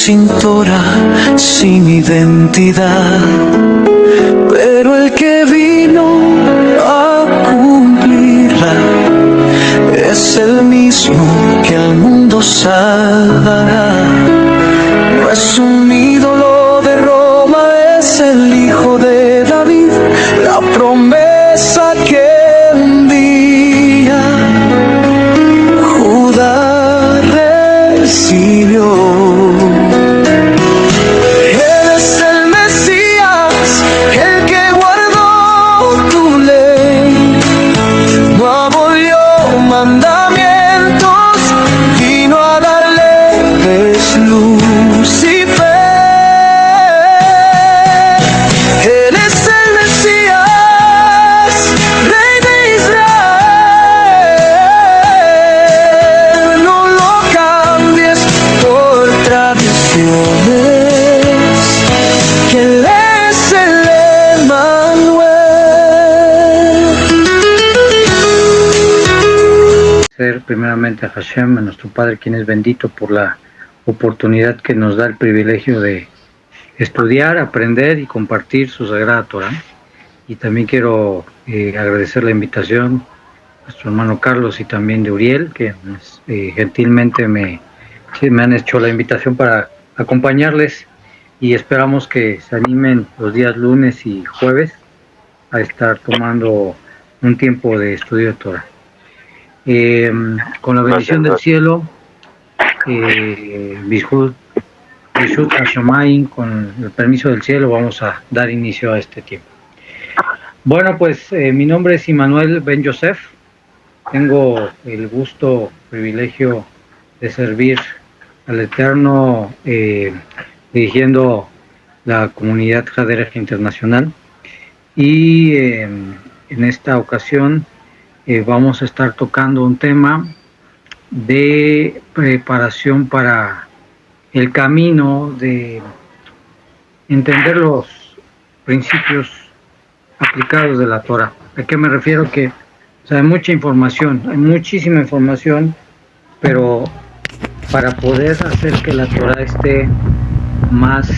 sin Torah, sin identidad, pero el que vino a cumplirla es el mismo que al mundo salvará. No es un ídolo de Roma, es el hijo de David, la promesa que un día Judá recibió. Él es el Mesías, el que guardó tu ley, no abolió mandamientos, vino a darles luz y fe. Él es el Mesías, Rey de Israel, no lo cambies por tradiciones, que Él es el Emmanuel. Ser primeramente a Hashem, a nuestro Padre, quien es bendito por la oportunidad que nos da el privilegio de estudiar, aprender y compartir su Sagrada Torah. Y también quiero agradecer la invitación a nuestro hermano Carlos y también de Uriel, que gentilmente me han hecho la invitación para acompañarles, y esperamos que se animen los días lunes y jueves a estar tomando un tiempo de estudio de Torah. Con la bendición del cielo, Bishut Hashamayim, con el permiso del cielo, vamos a dar inicio a este tiempo. Bueno, pues mi nombre es Immanuel Ben Yosef. Tengo el gusto, privilegio de servir al Eterno dirigiendo la comunidad Haderech Internacional, y en esta ocasión vamos a estar tocando un tema de preparación para el camino de entender los principios aplicados de la Torah. ¿A qué me refiero? Que hay mucha información, hay muchísima información, pero para poder hacer que la Torah esté más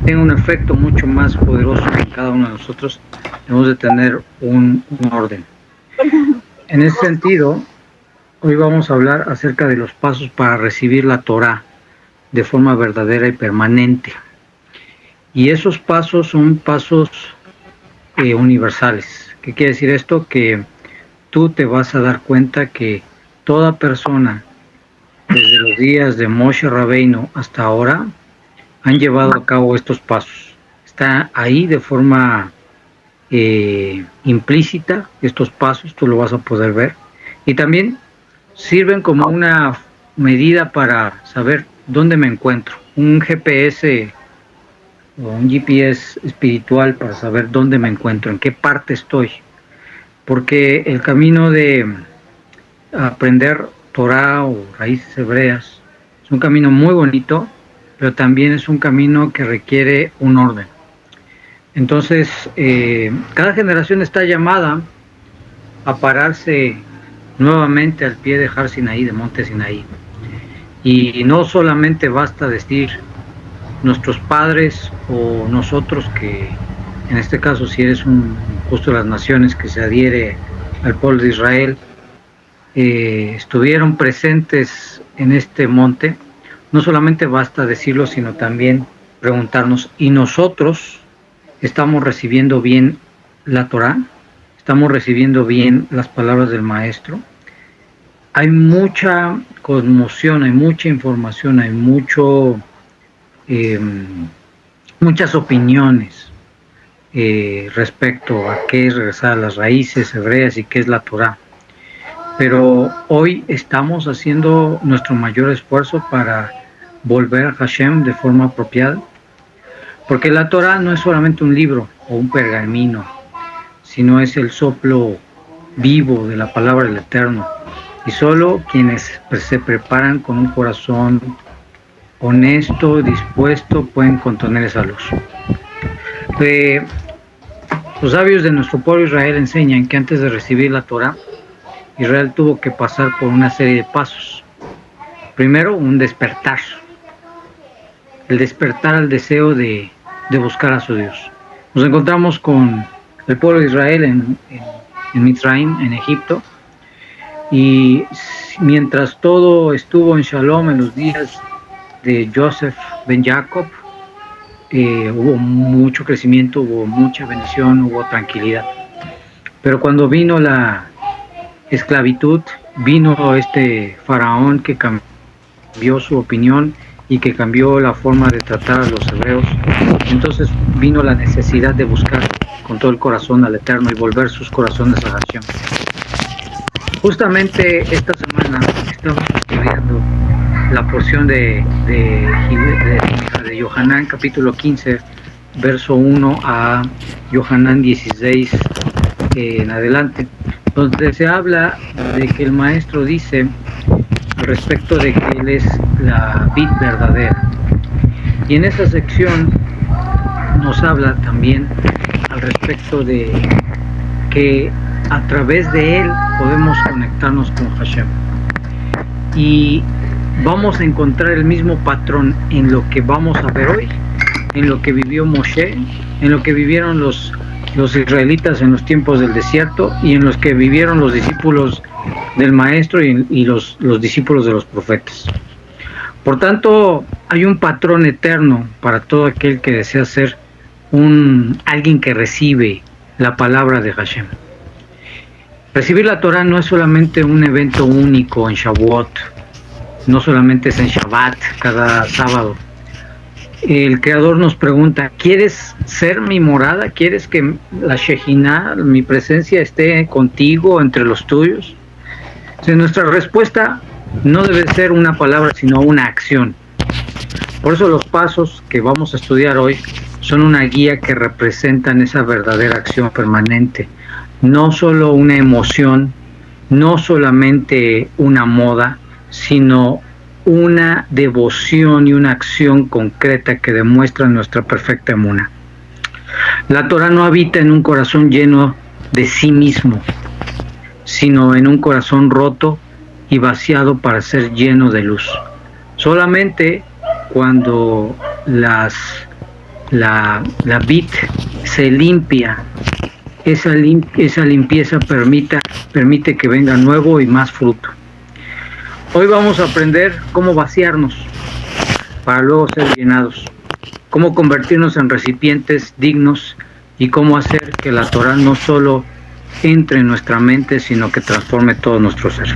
tenga un efecto mucho más poderoso en cada uno de nosotros, debemos de tener un orden. En ese sentido, hoy vamos a hablar acerca de los pasos para recibir la Torah de forma verdadera y permanente. Y esos pasos son pasos universales. ¿Qué quiere decir esto? Que tú te vas a dar cuenta que toda persona, desde los días de Moshe Rabbeinu hasta ahora, han llevado a cabo estos pasos. Está ahí de forma implícita, estos pasos, tú lo vas a poder ver. Y también sirven como una medida para saber dónde me encuentro. Un GPS o un GPS espiritual para saber dónde me encuentro, en qué parte estoy. Porque el camino de aprender Torah o raíces hebreas es un camino muy bonito, pero también es un camino que requiere un orden. Entonces, cada generación está llamada a pararse nuevamente al pie de Har Sinaí, de Monte Sinaí. Y no solamente basta decir nuestros padres o nosotros, que en este caso si eres un justo de las naciones que se adhiere al pueblo de Israel, estuvieron presentes en este monte. No solamente basta decirlo, sino también preguntarnos, ¿y nosotros estamos recibiendo bien la Torah? ¿Estamos recibiendo bien las palabras del Maestro? Hay mucha conmoción, hay mucha información, hay muchas opiniones respecto a qué es regresar a las raíces hebreas y qué es la Torah. Pero hoy estamos haciendo nuestro mayor esfuerzo para volver a Hashem de forma apropiada, porque la Torah no es solamente un libro o un pergamino, sino es el soplo vivo de la palabra del Eterno, y solo quienes se preparan con un corazón honesto, dispuesto, pueden contener esa luz. Los sabios de nuestro pueblo Israel enseñan que antes de recibir la Torah, Israel tuvo que pasar por una serie de pasos. Primero, un despertar, el despertar al deseo de buscar a su Dios. Nos encontramos con el pueblo de Israel en Mitzrayim, en Egipto, y mientras todo estuvo en Shalom en los días de Joseph ben Jacob, hubo mucho crecimiento, hubo mucha bendición, hubo tranquilidad. Pero cuando vino la esclavitud, vino este faraón que cambió su opinión y que cambió la forma de tratar a los hebreos. Entonces vino la necesidad de buscar con todo el corazón al Eterno y volver sus corazones a Hashem. Justamente esta semana estamos estudiando la porción de Yohanan, capítulo 15, verso 1 a Yohanan 16 en adelante, donde se habla de que el maestro dice al respecto de que él es la vid verdadera. Y en esa sección nos habla también al respecto de que a través de él podemos conectarnos con Hashem. Y vamos a encontrar el mismo patrón en lo que vamos a ver hoy, en lo que vivió Moshe, en lo que vivieron los israelitas en los tiempos del desierto y en los que vivieron los discípulos del maestro y los discípulos de los profetas. Por tanto, hay un patrón eterno para todo aquel que desea ser alguien que recibe la palabra de Hashem. Recibir la Torah no es solamente un evento único en Shavuot, no solamente es en Shabbat, cada sábado. El Creador nos pregunta, ¿quieres ser mi morada? ¿Quieres que la Shejinah, mi presencia, esté contigo, entre los tuyos? Si nuestra respuesta no debe ser una palabra, sino una acción. Por eso los pasos que vamos a estudiar hoy son una guía que representan esa verdadera acción permanente. No solo una emoción, no solamente una moda, sino una devoción y una acción concreta que demuestra nuestra perfecta emuná. La Torah no habita en un corazón lleno de sí mismo, sino en un corazón roto y vaciado para ser lleno de luz. Solamente cuando la vid se limpia, esa limpieza permite que venga nuevo y más fruto. Hoy vamos a aprender cómo vaciarnos para luego ser llenados, cómo convertirnos en recipientes dignos y cómo hacer que la Torah no solo entre en nuestra mente, sino que transforme todo nuestro ser.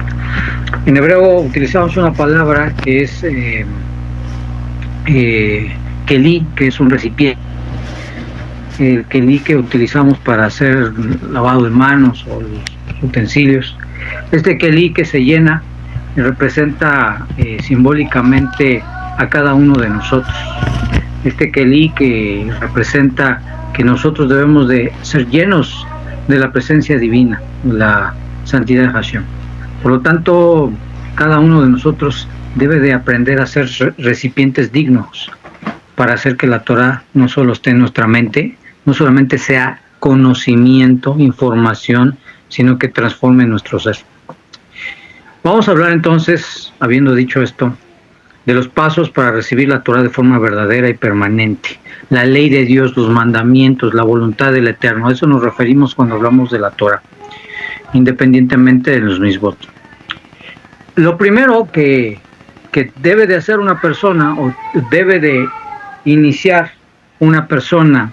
En hebreo utilizamos una palabra que es keli, que es un recipiente. El keli que utilizamos para hacer lavado de manos o los utensilios. Este keli que se llena representa simbólicamente a cada uno de nosotros. Este keli que representa que nosotros debemos de ser llenos de la presencia divina, la santidad de Hashem. Por lo tanto, cada uno de nosotros debe de aprender a ser recipientes dignos para hacer que la Torah no solo esté en nuestra mente, no solamente sea conocimiento, información, sino que transforme nuestro ser. Vamos a hablar entonces, habiendo dicho esto, de los pasos para recibir la Torah de forma verdadera y permanente. La ley de Dios, los mandamientos, la voluntad del Eterno. A eso nos referimos cuando hablamos de la Torah, independientemente de los mismos. Lo primero que debe de hacer una persona, o debe de iniciar una persona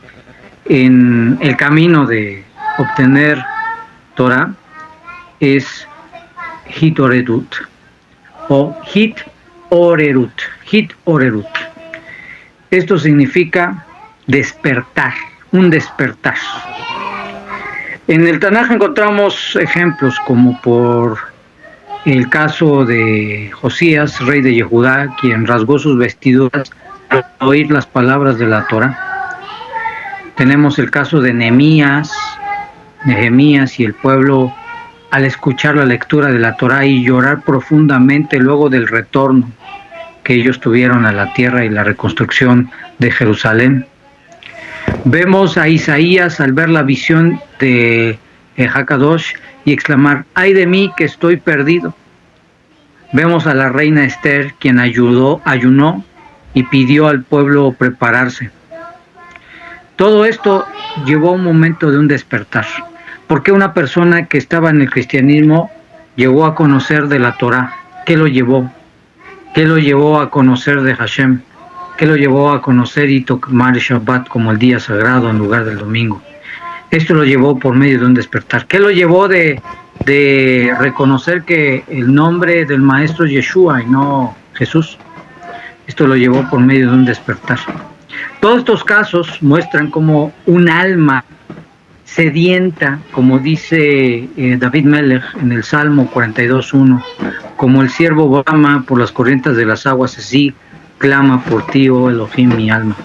en el camino de obtener Torah, es Hit Orerut o Hit Orerut. Hit Orerut. Esto significa despertar, un despertar. En el Tanaj encontramos ejemplos como por el caso de Josías, rey de Yehudá, quien rasgó sus vestiduras al oír las palabras de la Torah. Tenemos el caso de Nehemías y el pueblo al escuchar la lectura de la Torah y llorar profundamente luego del retorno que ellos tuvieron a la tierra y la reconstrucción de Jerusalén. Vemos a Isaías al ver la visión de Hakadosh y exclamar: ¡ay de mí que estoy perdido! Vemos a la reina Esther, quien ayunó y pidió al pueblo prepararse. Todo esto llevó a un momento de un despertar. ¿Por qué una persona que estaba en el cristianismo llegó a conocer de la Torá? ¿Qué lo llevó? ¿Qué lo llevó a conocer de Hashem? ¿Qué lo llevó a conocer y tomar Shabbat como el día sagrado en lugar del domingo? Esto lo llevó por medio de un despertar. ¿Qué lo llevó de reconocer que el nombre del maestro es Yeshua y no Jesús? Esto lo llevó por medio de un despertar. Todos estos casos muestran cómo un alma sedienta, como dice David Melech en el Salmo 42.1, como el siervo brama por las corrientes de las aguas, así clama por ti, oh Elohim, mi alma.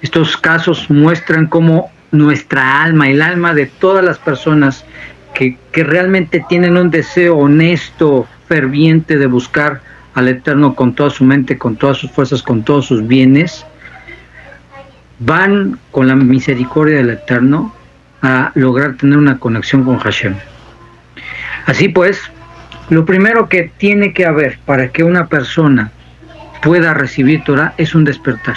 Estos casos muestran cómo nuestra alma, el alma de todas las personas que realmente tienen un deseo honesto, ferviente de buscar al Eterno con toda su mente, con todas sus fuerzas, con todos sus bienes, van con la misericordia del Eterno a lograr tener una conexión con Hashem. Así pues, lo primero que tiene que haber para que una persona pueda recibir Torah es un despertar.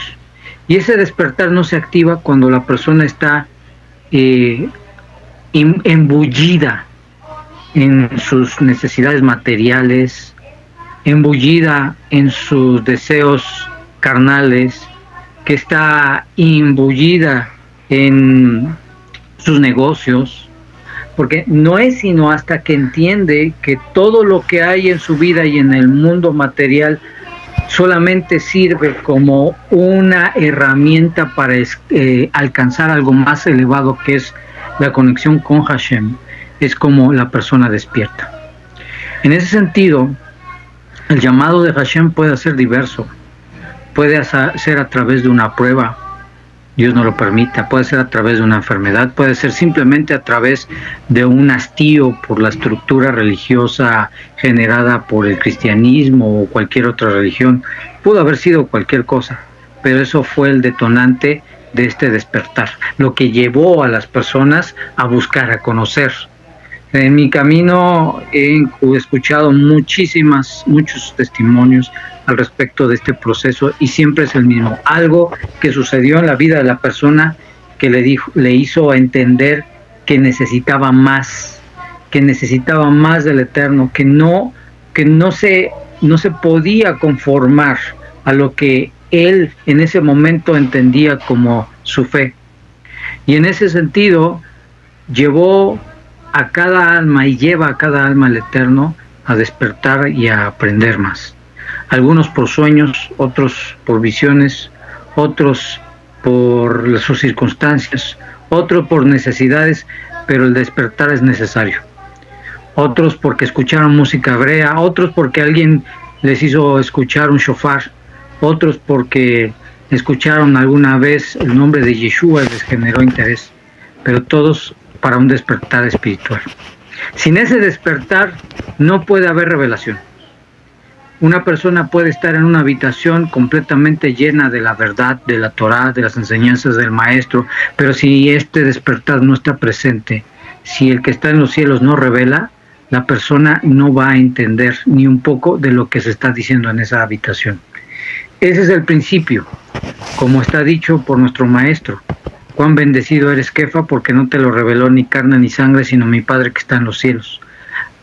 Y ese despertar no se activa cuando la persona está embullida en sus necesidades materiales, embullida en sus deseos carnales, que está imbullida en sus negocios, porque no es sino hasta que entiende que todo lo que hay en su vida y en el mundo material solamente sirve como una herramienta para alcanzar algo más elevado, que es la conexión con Hashem. Es como la persona despierta. En ese sentido, el llamado de Hashem puede ser diverso. Puede ser a través de una prueba, Dios no lo permita, puede ser a través de una enfermedad, puede ser simplemente a través de un hastío por la estructura religiosa generada por el cristianismo o cualquier otra religión. Pudo haber sido cualquier cosa, pero eso fue el detonante de este despertar, lo que llevó a las personas a buscar, a conocer. En mi camino he escuchado muchos testimonios al respecto de este proceso y siempre es el mismo. Algo que sucedió en la vida de la persona que le hizo entender que necesitaba más del Eterno, que no se podía conformar a lo que él en ese momento entendía como su fe. Y en ese sentido llevó a cada alma y lleva a cada alma al Eterno a despertar y a aprender más. Algunos por sueños, otros por visiones, otros por sus circunstancias, otros por necesidades, pero el despertar es necesario. Otros porque escucharon música hebrea, otros porque alguien les hizo escuchar un shofar, otros porque escucharon alguna vez el nombre de Yeshua y les generó interés, pero todos para un despertar espiritual. Sin ese despertar no puede haber revelación. Una persona puede estar en una habitación completamente llena de la verdad, de la Torá, de las enseñanzas del maestro, pero si este despertar no está presente, si el que está en los cielos no revela, la persona no va a entender ni un poco de lo que se está diciendo en esa habitación. Ese es el principio, como está dicho por nuestro maestro. Cuán bendecido eres, Kefa, porque no te lo reveló ni carne ni sangre, sino mi Padre que está en los cielos.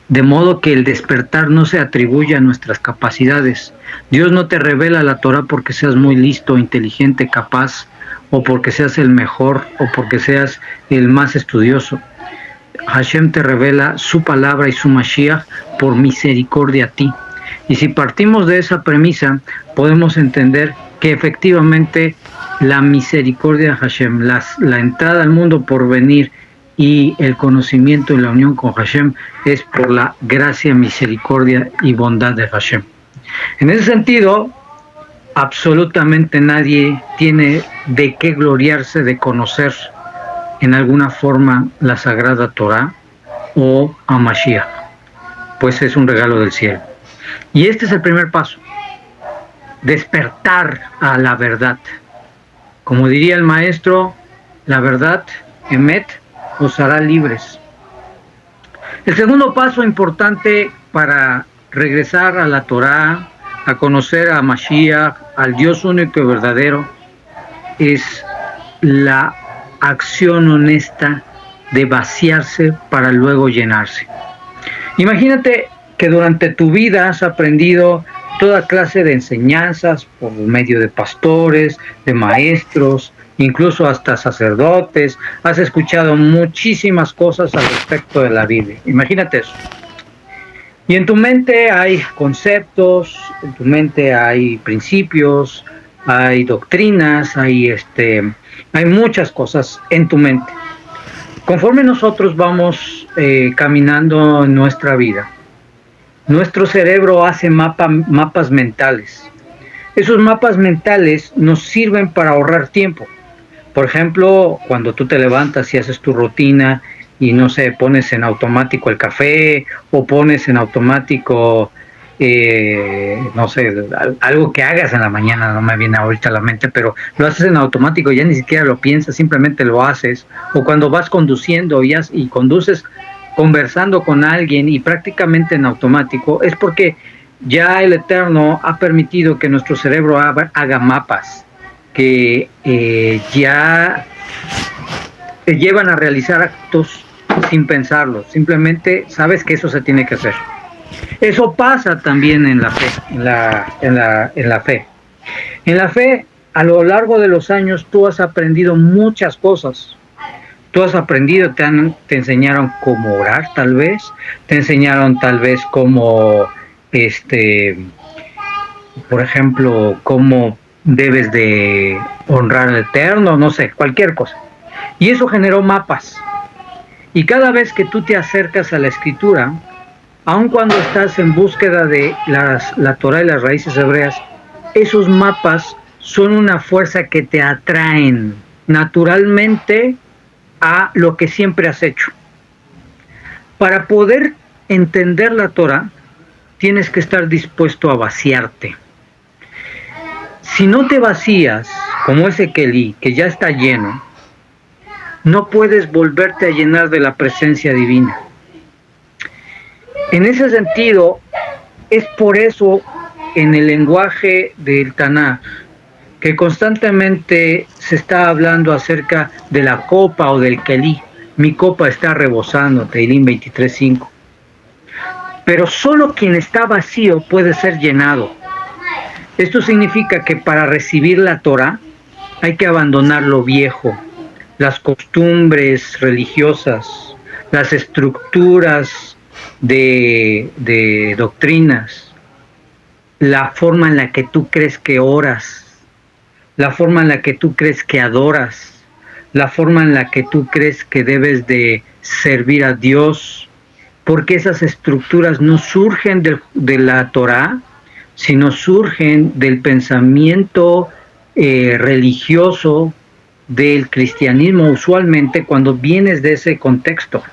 De modo que el despertar no se atribuye a nuestras capacidades. Dios no te revela la Torah porque seas muy listo, inteligente, capaz, o porque seas el mejor, o porque seas el más estudioso. Hashem te revela su palabra y su Mashiach por misericordia a ti. Y si partimos de esa premisa, podemos entender que efectivamente la misericordia de Hashem, la entrada al mundo por venir y el conocimiento y la unión con Hashem es por la gracia, misericordia y bondad de Hashem. En ese sentido, absolutamente nadie tiene de qué gloriarse de conocer en alguna forma la Sagrada Torah o a Mashiach, pues es un regalo del cielo. Y este es el primer paso, despertar a la verdad. Como diría el maestro, la verdad, Emet, os hará libres. El segundo paso importante para regresar a la Torá, a conocer a Mashiach, al Dios único y verdadero, es la acción honesta de vaciarse para luego llenarse. Imagínate que durante tu vida has aprendido toda clase de enseñanzas por medio de pastores, de maestros, incluso hasta sacerdotes. Has escuchado muchísimas cosas al respecto de la Biblia. Imagínate eso. Y en tu mente hay conceptos, en tu mente hay principios, hay doctrinas, hay muchas cosas en tu mente. Conforme nosotros vamos caminando en nuestra vida, nuestro cerebro hace mapas mentales. Esos mapas mentales nos sirven para ahorrar tiempo. Por ejemplo, cuando tú te levantas y haces tu rutina y no sé, pones en automático el café o pones en automático, no sé, algo que hagas en la mañana, no me viene ahorita a la mente, pero lo haces en automático, ya ni siquiera lo piensas, simplemente lo haces. O cuando vas conduciendo y conduces conversando con alguien y prácticamente en automático, es porque ya el Eterno ha permitido que nuestro cerebro haga mapas que ya te llevan a realizar actos sin pensarlo, simplemente sabes que eso se tiene que hacer. Eso pasa también en la fe, en la fe. En la fe, a lo largo de los años, tú has aprendido muchas cosas. Tú has aprendido, te enseñaron cómo orar, tal vez, te enseñaron tal vez cómo, por ejemplo, cómo debes de honrar al Eterno, no sé, cualquier cosa. Y eso generó mapas. Y cada vez que tú te acercas a la Escritura, aun cuando estás en búsqueda de la Torah y las raíces hebreas, esos mapas son una fuerza que te atraen naturalmente a lo que siempre has hecho. Para poder entender la Torah, tienes que estar dispuesto a vaciarte. Si no te vacías, como ese Kelí, que ya está lleno, no puedes volverte a llenar de la presencia divina. En ese sentido, es por eso en el lenguaje del Tanaj que constantemente se está hablando acerca de la copa o del Kelí. Mi copa está rebosando, Tehilim 23:5. Pero solo quien está vacío puede ser llenado. Esto significa que para recibir la Torah hay que abandonar lo viejo, las costumbres religiosas, las estructuras de doctrinas, la forma en la que tú crees que oras, la forma en la que tú crees que adoras, la forma en la que tú crees que debes de servir a Dios, porque esas estructuras no surgen de la Torá, sino surgen del pensamiento religioso del cristianismo, usualmente cuando vienes de ese contexto.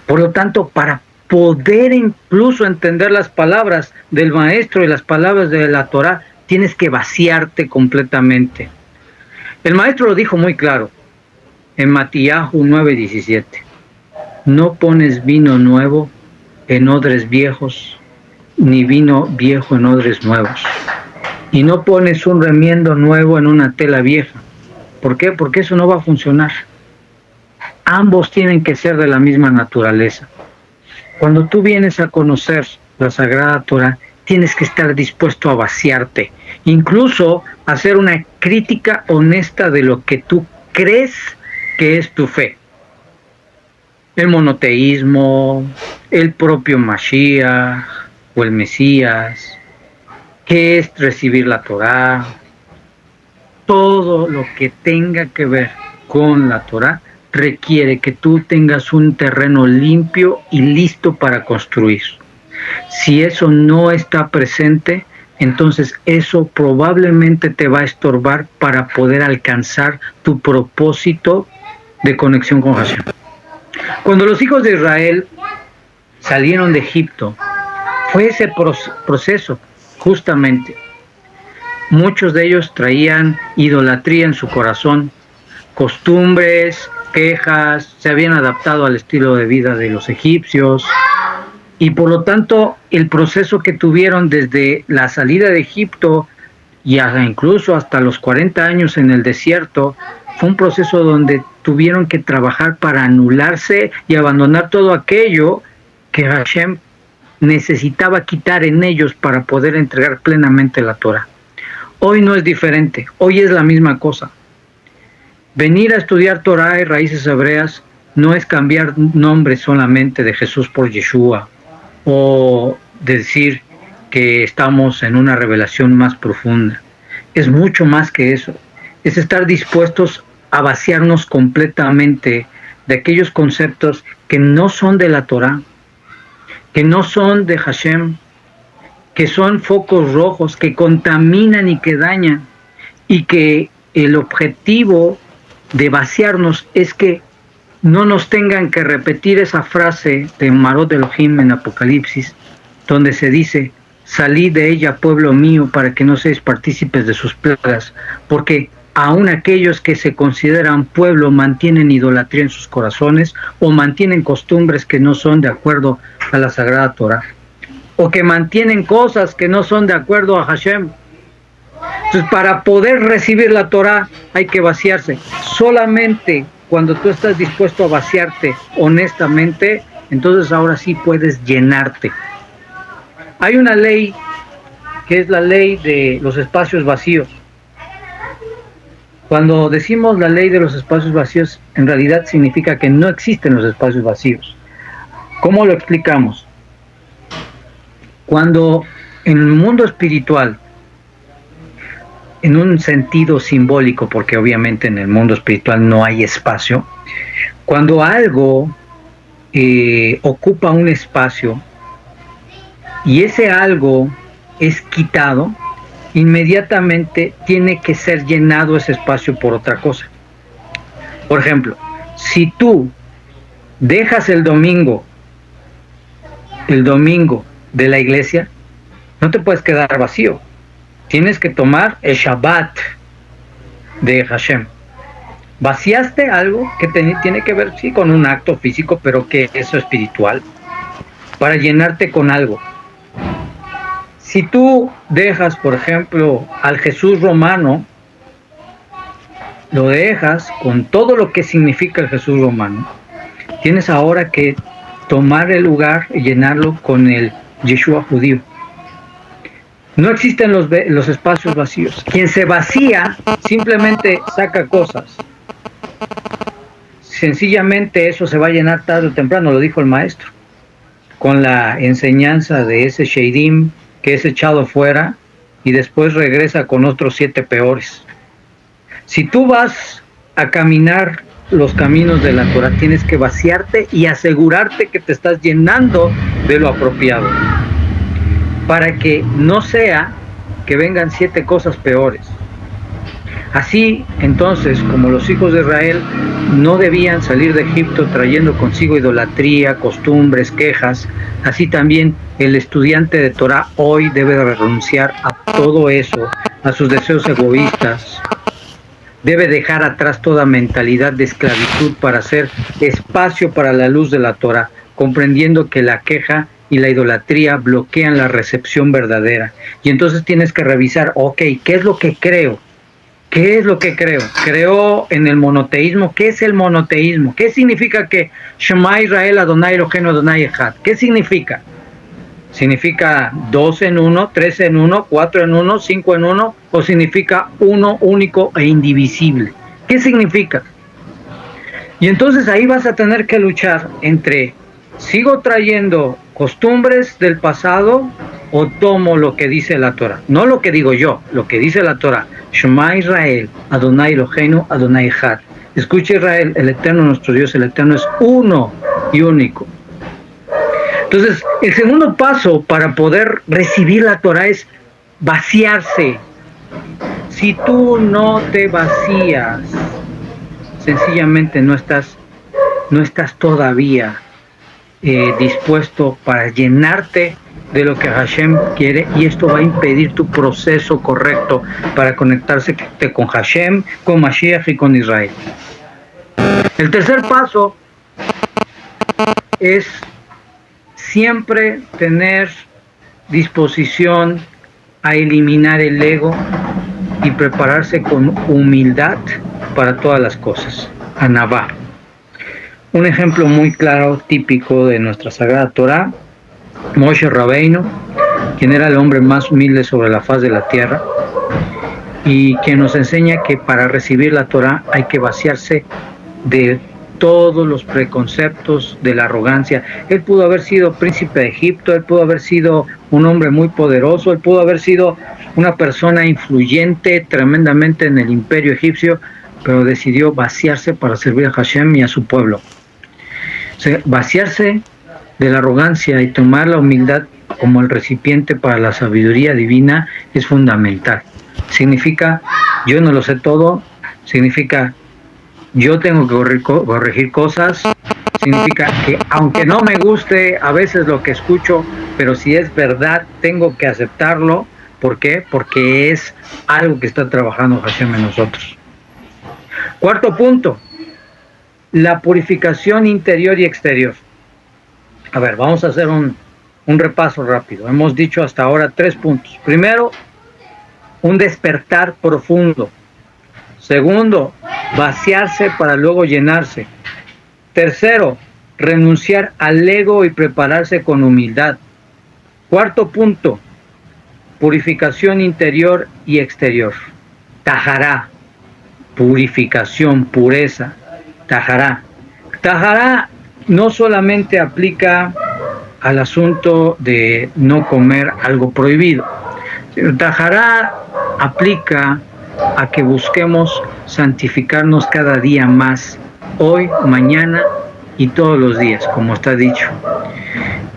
Por lo tanto, para poder incluso entender las palabras del maestro y las palabras de la Torá, tienes que vaciarte completamente. El maestro lo dijo muy claro en Matíahu 9:17. No pones vino nuevo en odres viejos, ni vino viejo en odres nuevos. Y no pones un remiendo nuevo en una tela vieja. ¿Por qué? Porque eso no va a funcionar. Ambos tienen que ser de la misma naturaleza. Cuando tú vienes a conocer la Sagrada Torah, tienes que estar dispuesto a vaciarte, incluso hacer una crítica honesta de lo que tú crees que es tu fe. El monoteísmo, el propio Mashiach o el Mesías, qué es recibir la Torah, todo lo que tenga que ver con la Torah requiere que tú tengas un terreno limpio y listo para construir. Si eso no está presente, entonces eso probablemente te va a estorbar para poder alcanzar tu propósito de conexión con Hashem. Cuando los hijos de Israel salieron de Egipto, fue ese proceso, justamente. Muchos de ellos traían idolatría en su corazón, costumbres, quejas, se habían adaptado al estilo de vida de los egipcios, Y por lo tanto, el proceso que tuvieron desde la salida de Egipto y incluso hasta los 40 años en el desierto, fue un proceso donde tuvieron que trabajar para anularse y abandonar todo aquello que Hashem necesitaba quitar en ellos para poder entregar plenamente la Torah. Hoy no es diferente, hoy es la misma cosa. Venir a estudiar Torah y raíces hebreas no es cambiar nombre solamente de Jesús por Yeshua, o decir que estamos en una revelación más profunda. Es mucho más que eso. Es estar dispuestos a vaciarnos completamente de aquellos conceptos que no son de la Torah, que no son de Hashem, que son focos rojos, que contaminan y que dañan, y que el objetivo de vaciarnos es que no nos tengan que repetir esa frase de Marot Elohim en Apocalipsis, donde se dice: salid de ella, pueblo mío, para que no seáis partícipes de sus plagas, porque aun aquellos que se consideran pueblo mantienen idolatría en sus corazones, o mantienen costumbres que no son de acuerdo a la Sagrada Torah, o que mantienen cosas que no son de acuerdo a Hashem. Entonces, para poder recibir la Torah hay que vaciarse. Solamente cuando tú estás dispuesto a vaciarte honestamente, entonces ahora sí puedes llenarte. Hay una ley que es la ley de los espacios vacíos. Cuando decimos la ley de los espacios vacíos, en realidad significa que no existen los espacios vacíos. ¿Cómo lo explicamos? Cuando en el mundo espiritual, en un sentido simbólico, porque obviamente en el mundo espiritual no hay espacio, cuando algo ocupa un espacio y ese algo es quitado, inmediatamente tiene que ser llenado ese espacio por otra cosa. Por ejemplo, si tú dejas el domingo de la iglesia, no te puedes quedar vacío. Tienes que tomar el Shabbat de Hashem. Vaciaste algo que tiene que ver, sí, con un acto físico, pero que es espiritual, para llenarte con algo. Si tú dejas, por ejemplo, al Jesús romano, lo dejas con todo lo que significa el Jesús romano, tienes ahora que tomar el lugar y llenarlo con el Yeshua judío. No existen los espacios vacíos. Quien se vacía simplemente saca cosas. Sencillamente eso se va a llenar tarde o temprano, lo dijo el maestro, con la enseñanza de ese Sheidim que es echado fuera y después regresa con otros 7 peores. Si tú vas a caminar los caminos de la Torah, tienes que vaciarte y asegurarte que te estás llenando de lo apropiado, para que no sea que vengan 7 cosas peores. Así, entonces, como los hijos de Israel no debían salir de Egipto trayendo consigo idolatría, costumbres, quejas, así también el estudiante de Torah hoy debe renunciar a todo eso, a sus deseos egoístas. Debe dejar atrás toda mentalidad de esclavitud para hacer espacio para la luz de la Torah, comprendiendo que la queja y la idolatría bloquean la recepción verdadera. Y entonces tienes que revisar, ok, ¿qué es lo que creo? ¿Qué es lo que creo? Creo en el monoteísmo. ¿Qué es el monoteísmo? ¿Qué significa que Shema Israel Adonai Eloheinu Adonai Echad? ¿Qué significa? ¿Significa 2 en 1, 3 en 1, 4 en 1, 5 en 1? ¿O significa uno único e indivisible? ¿Qué significa? Y entonces ahí vas a tener que luchar entre: ¿sigo trayendo costumbres del pasado o tomo lo que dice la Torah? No lo que digo yo, lo que dice la Torah. Shema Israel, Adonai Eloheinu, Adonai Echad. Escucha Israel, el Eterno, nuestro Dios, el Eterno es uno y único. Entonces, el segundo paso para poder recibir la Torah es vaciarse. Si tú no te vacías, sencillamente no estás todavía dispuesto para llenarte de lo que Hashem quiere, y esto va a impedir tu proceso correcto para conectarse con Hashem, con Mashiach y con Israel. El tercer paso es siempre tener disposición a eliminar el ego y prepararse con humildad para todas las cosas. Anabá. Un ejemplo muy claro, típico de nuestra Sagrada Torá, Moshe Rabbeinu, quien era el hombre más humilde sobre la faz de la tierra, y quien nos enseña que para recibir la Torá hay que vaciarse de todos los preconceptos de la arrogancia. Él pudo haber sido príncipe de Egipto, él pudo haber sido un hombre muy poderoso, él pudo haber sido una persona influyente tremendamente en el imperio egipcio, pero decidió vaciarse para servir a Hashem y a su pueblo. O sea, vaciarse de la arrogancia y tomar la humildad como el recipiente para la sabiduría divina es fundamental. Significa, yo no lo sé todo, significa, yo tengo que corregir cosas, significa que aunque no me guste a veces lo que escucho, pero si es verdad, tengo que aceptarlo. ¿Por qué? Porque es algo que está trabajando Hashem en nosotros. Cuarto punto, la purificación interior y exterior. A ver, vamos a hacer un repaso rápido. Hemos dicho hasta ahora 3 puntos. Primero, un despertar profundo. Segundo, vaciarse para luego llenarse. Tercero, renunciar al ego y prepararse con humildad. Cuarto punto, purificación interior y exterior. Tajará, purificación, pureza. Tajará. Tajará no solamente aplica al asunto de no comer algo prohibido. Tajará aplica a que busquemos santificarnos cada día más, hoy, mañana y todos los días, como está dicho.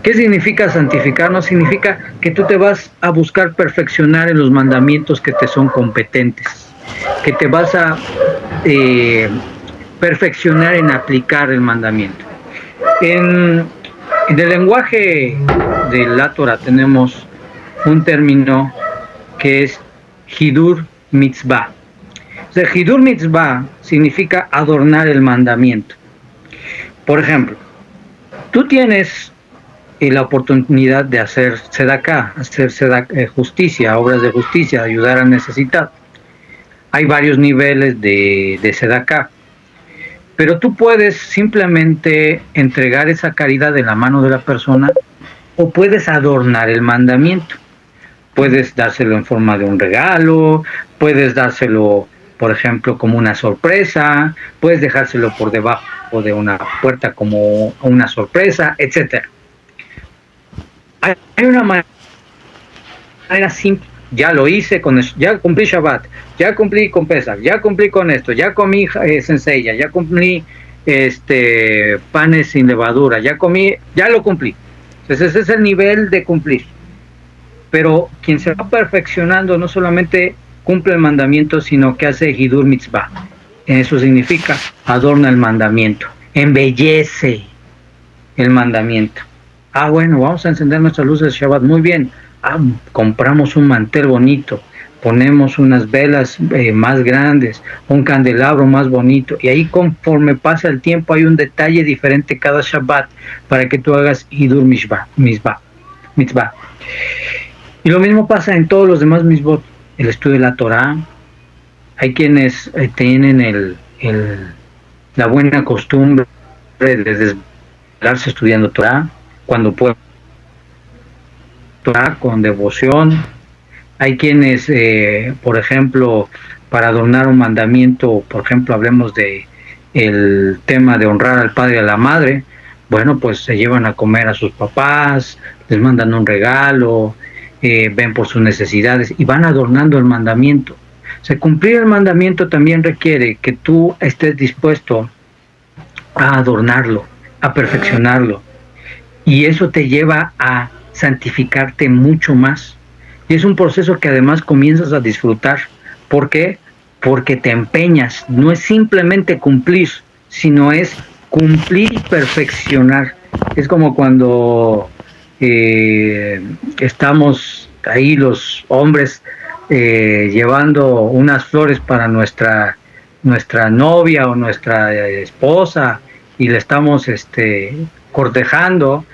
¿Qué significa santificarnos? Significa que tú te vas a buscar perfeccionar en los mandamientos que te son competentes, que te vas a perfeccionar en aplicar el mandamiento. En el lenguaje de la Torah tenemos un término que es Hidur Mitzvah. O sea, Hidur Mitzvah significa adornar el mandamiento. Por ejemplo, tú tienes la oportunidad de hacer tzedakah, justicia, obras de justicia, ayudar al necesitado. Hay varios niveles de tzedakah, pero tú puedes simplemente entregar esa caridad de la mano de la persona o puedes adornar el mandamiento. Puedes dárselo en forma de un regalo, puedes dárselo, por ejemplo, como una sorpresa, puedes dejárselo por debajo de una puerta como una sorpresa, etcétera. Hay una manera simple, ya lo hice con eso, ya cumplí Shabbat, ya cumplí con Pesach, ya cumplí con esto, ya comí sencilla, ya cumplí panes sin levadura, ya lo cumplí. Entonces ese es el nivel de cumplir. Pero quien se va perfeccionando no solamente cumple el mandamiento, sino que hace Hidur Mitzvah. Eso significa adorna el mandamiento, embellece el mandamiento. Bueno, vamos a encender nuestras luces de Shabbat. Muy bien. Compramos un mantel bonito, ponemos unas velas más grandes, un candelabro más bonito. Y ahí conforme pasa el tiempo hay un detalle diferente cada Shabbat para que tú hagas Hidur Mitzvah. Y lo mismo pasa en todos los demás mitzvot. El estudio de la Torah. Hay quienes tienen la buena costumbre de desvelarse estudiando Torah, cuando pueden, Torah con devoción. Hay quienes, por ejemplo, para adornar un mandamiento, por ejemplo, hablemos de el tema de honrar al padre y a la madre, bueno, pues se llevan a comer a sus papás, les mandan un regalo, ven por sus necesidades y van adornando el mandamiento. O sea, cumplir el mandamiento también requiere que tú estés dispuesto a adornarlo, a perfeccionarlo, y eso te lleva a santificarte mucho más. Y es un proceso que además comienzas a disfrutar. ¿Por qué? Porque te empeñas. No es simplemente cumplir, sino es cumplir y perfeccionar. Es como cuando estamos ahí los hombres llevando unas flores para nuestra novia o nuestra esposa y le estamos cortejando,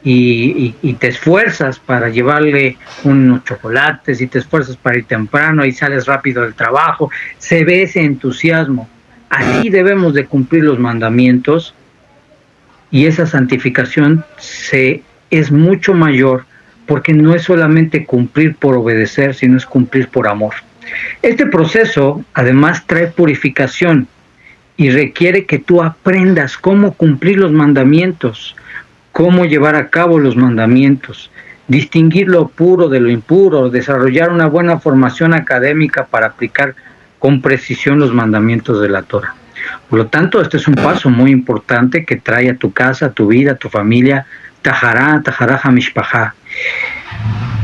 y te esfuerzas para llevarle unos chocolates y te esfuerzas para ir temprano y sales rápido del trabajo, se ve ese entusiasmo. Así debemos de cumplir los mandamientos y esa santificación es mucho mayor porque no es solamente cumplir por obedecer, sino es cumplir por amor. Este proceso además trae purificación y requiere que tú aprendas cómo cumplir los mandamientos, cómo llevar a cabo los mandamientos, distinguir lo puro de lo impuro, desarrollar una buena formación académica para aplicar con precisión los mandamientos de la Torah. Por lo tanto, este es un paso muy importante que trae a tu casa, a tu vida, a tu familia, Tahará Hamishpajá.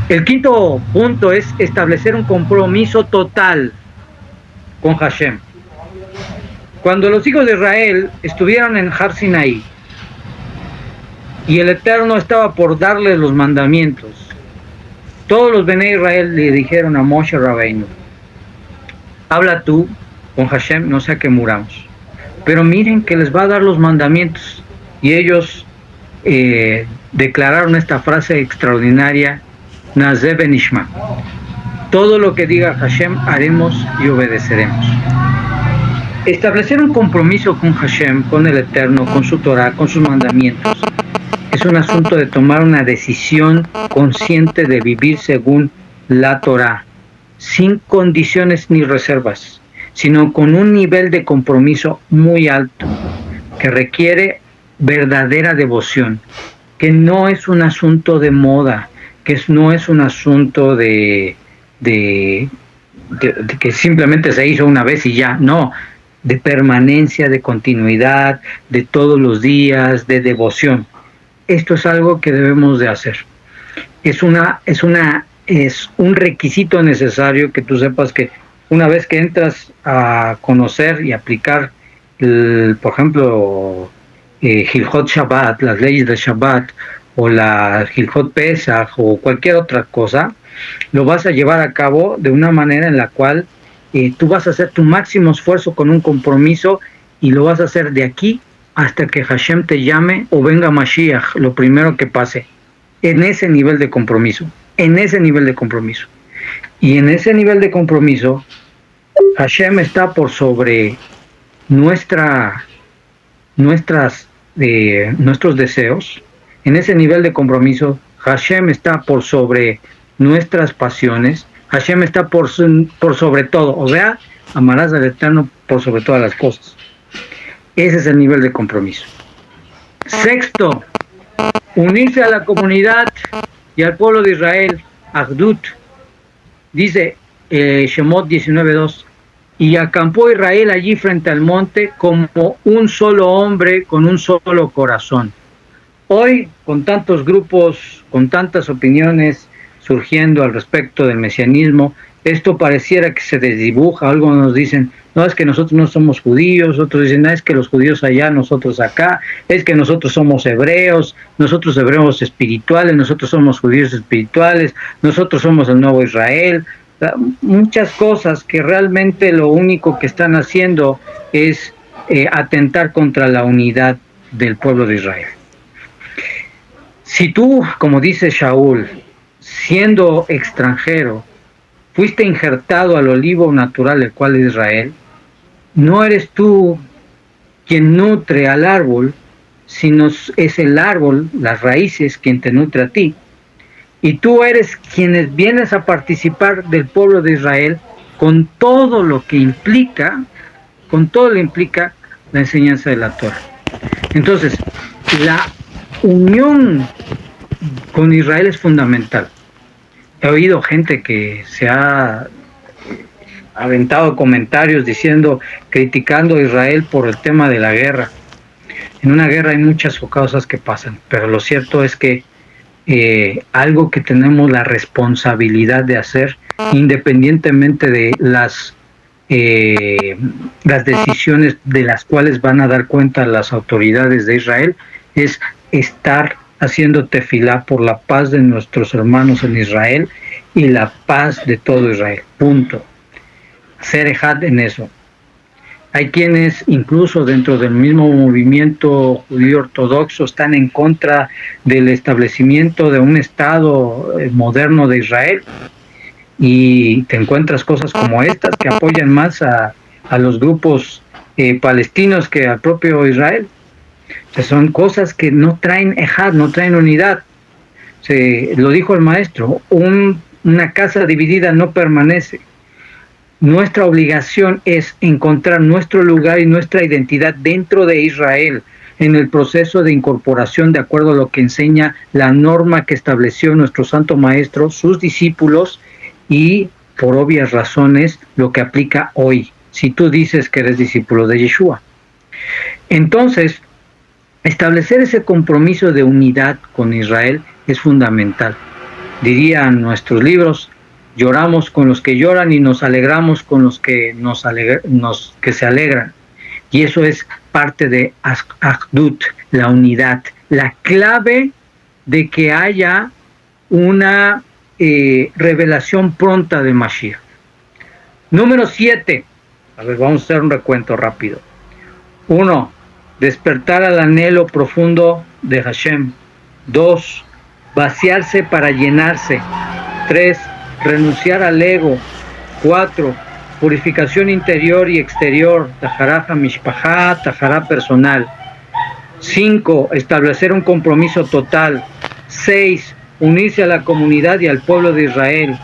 El quinto punto es establecer un compromiso total con Hashem. Cuando los hijos de Israel estuvieron en Har Sinaí y el Eterno estaba por darles los mandamientos, todos los Bnei Israel le dijeron a Moshe Rabbeinu: habla tú con Hashem, no sea que muramos. Pero miren que les va a dar los mandamientos. Y ellos declararon esta frase extraordinaria: Nazeh benishma. Todo lo que diga Hashem haremos y obedeceremos. Establecer un compromiso con Hashem, con el Eterno, con su Torah, con sus mandamientos, es un asunto de tomar una decisión consciente de vivir según la Torah, sin condiciones ni reservas, sino con un nivel de compromiso muy alto, que requiere verdadera devoción, que no es un asunto de moda, que no es un asunto de que simplemente se hizo una vez y ya, no, de permanencia, de continuidad, de todos los días, de devoción. Esto es algo que debemos de hacer. Es un requisito necesario que tú sepas que una vez que entras a conocer y aplicar, por ejemplo, Hilchot Shabbat, las leyes de Shabbat, o la Hilchot Pesach, o cualquier otra cosa, lo vas a llevar a cabo de una manera en la cual tú vas a hacer tu máximo esfuerzo con un compromiso y lo vas a hacer de aquí hasta que Hashem te llame o venga Mashiach, lo primero que pase, en ese nivel de compromiso, en ese nivel de compromiso. Y en ese nivel de compromiso, Hashem está por sobre nuestros deseos. En ese nivel de compromiso, Hashem está por sobre nuestras pasiones. Hashem está por sobre todo. O sea, amarás al Eterno por sobre todas las cosas. Ese es el nivel de compromiso. Sexto, unirse a la comunidad y al pueblo de Israel, Agdut. Dice Shemot 19:2, y acampó Israel allí frente al monte como un solo hombre con un solo corazón. Hoy, con tantos grupos, con tantas opiniones surgiendo al respecto del mesianismo, esto pareciera que se desdibuja. Algunos nos dicen: no, es que nosotros no somos judíos. Otros dicen: no, es que los judíos allá, nosotros acá. Es que nosotros somos hebreos espirituales, nosotros somos judíos espirituales, nosotros somos el nuevo Israel. Muchas cosas que realmente lo único que están haciendo es atentar contra la unidad del pueblo de Israel. Si tú, como dice Shaul, siendo extranjero, fuiste injertado al olivo natural, el cual es Israel, no eres tú quien nutre al árbol, sino es el árbol, las raíces, quien te nutre a ti. Y tú eres quienes vienes a participar del pueblo de Israel con todo lo que implica, la enseñanza de la Torah. Entonces, la unión con Israel es fundamental. He oído gente que se ha aventado comentarios criticando a Israel por el tema de la guerra. En una guerra hay muchas cosas que pasan, pero lo cierto es que algo que tenemos la responsabilidad de hacer, independientemente de las decisiones de las cuales van a dar cuenta las autoridades de Israel, es estar haciendo tefilá por la paz de nuestros hermanos en Israel y la paz de todo Israel. Punto. Ser ejad en eso. Hay quienes incluso dentro del mismo movimiento judío ortodoxo están en contra del establecimiento de un Estado moderno de Israel, y te encuentras cosas como estas que apoyan más a los grupos palestinos que al propio Israel. O sea, son cosas que no traen ejad, no traen unidad. Lo dijo el maestro, una casa dividida no permanece. Nuestra obligación es encontrar nuestro lugar y nuestra identidad dentro de Israel, en el proceso de incorporación de acuerdo a lo que enseña la norma que estableció nuestro santo maestro, sus discípulos, y por obvias razones lo que aplica hoy, si tú dices que eres discípulo de Yeshua. Entonces, establecer ese compromiso de unidad con Israel es fundamental. Dirían nuestros libros, lloramos con los que lloran y nos alegramos con los que que se alegran. Y eso es parte de Achdut, la unidad, la clave de que haya una revelación pronta de Mashiach. Número 7. A ver, vamos a hacer un recuento rápido. 1. Despertar al anhelo profundo de Hashem. 2. Vaciarse para llenarse. 3. Renunciar al ego. 4. Purificación interior y exterior. Tahará hamishpajá, tahará personal. 5. Establecer un compromiso total. 6. Unirse a la comunidad y al pueblo de Israel.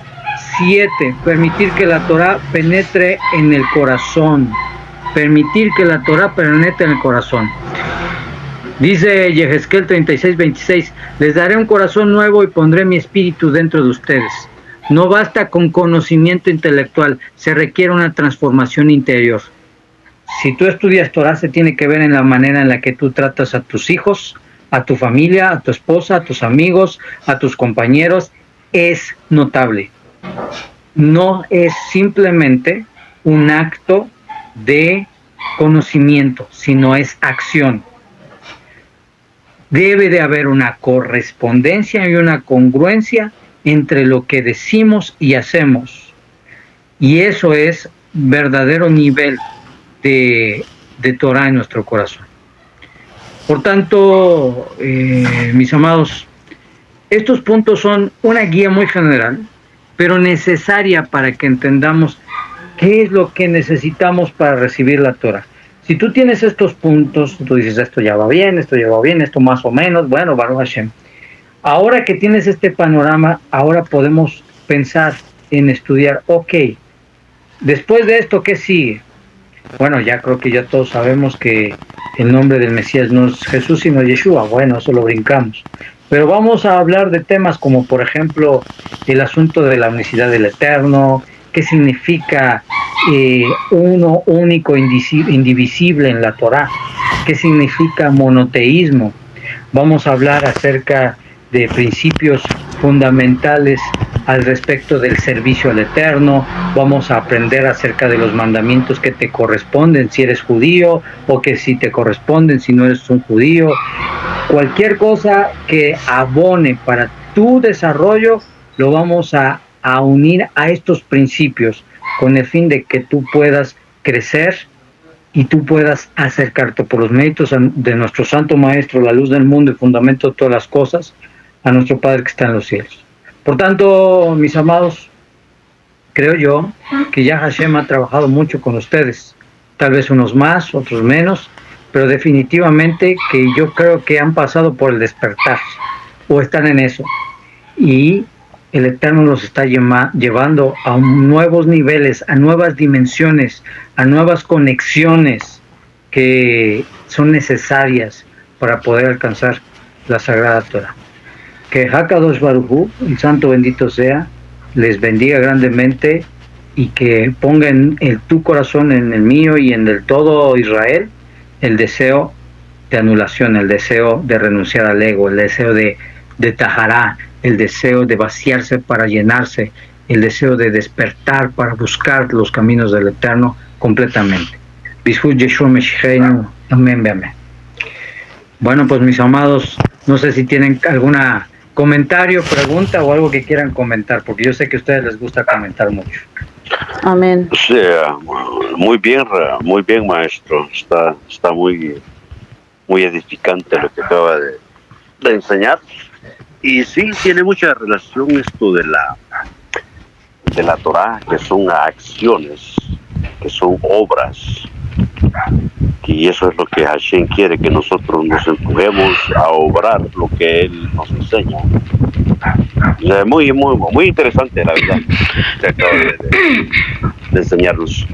7. Permitir que la Torah penetre en el corazón. Permitir que la Torah penetre en el corazón. Dice Yehezkel 36:26, les daré un corazón nuevo y pondré mi espíritu dentro de ustedes. No basta con conocimiento intelectual, se requiere una transformación interior. Si tú estudias Torah, se tiene que ver en la manera en la que tú tratas a tus hijos, a tu familia, a tu esposa, a tus amigos, a tus compañeros. Es notable. No es simplemente un acto de conocimiento, sino es acción. Debe de haber una correspondencia y una congruencia entre lo que decimos y hacemos. Y eso es verdadero nivel de Torah en nuestro corazón. Por tanto, mis amados, estos puntos son una guía muy general, pero necesaria para que entendamos qué es lo que necesitamos para recibir la Torah. Si tú tienes estos puntos, tú dices, esto ya va bien, esto más o menos, bueno, Baruch Hashem. Ahora que tienes este panorama, ahora podemos pensar en estudiar, ok, después de esto, ¿qué sigue? Bueno, ya creo que ya todos sabemos que el nombre del Mesías no es Jesús, sino Yeshua. Bueno, eso lo brincamos. Pero vamos a hablar de temas como, por ejemplo, el asunto de la unicidad del Eterno, qué significa uno único, indivisible en la Torah, qué significa monoteísmo. Vamos a hablar acerca de principios fundamentales al respecto del servicio al Eterno. Vamos a aprender acerca de los mandamientos que te corresponden si eres judío, o que si te corresponden si no eres un judío. Cualquier cosa que abone para tu desarrollo, lo vamos a unir a estos principios con el fin de que tú puedas crecer y tú puedas acercarte por los méritos de nuestro Santo Maestro, la luz del mundo y fundamento de todas las cosas, a nuestro Padre que está en los cielos. Por tanto, mis amados, creo yo que ya Hashem ha trabajado mucho con ustedes, tal vez unos más, otros menos, pero definitivamente que yo creo que han pasado por el despertar o están en eso, y el Eterno los está llevando a nuevos niveles, a nuevas dimensiones, a nuevas conexiones que son necesarias para poder alcanzar la Sagrada Torah. Que Hakadosh Baruj Hu, el Santo bendito sea, les bendiga grandemente y que ponga en tu corazón, en el mío y en el todo Israel, el deseo de anulación, el deseo de renunciar al ego, el deseo de tahará, el deseo de vaciarse para llenarse, el deseo de despertar para buscar los caminos del Eterno completamente. Bishut Yeshua Meshicheinu, amén, amén. Bueno, pues mis amados, no sé si tienen alguna comentario, pregunta o algo que quieran comentar, porque yo sé que a ustedes les gusta comentar mucho. Amén. Sí, muy bien, maestro. Está muy edificante lo que acaba de enseñar. Y sí, tiene mucha relación esto de la Torá, que son acciones, que son obras. Y eso es lo que Hashem quiere, que nosotros nos empujemos a obrar lo que Él nos enseña. O sea, muy interesante, la verdad, que acaba de enseñarnos.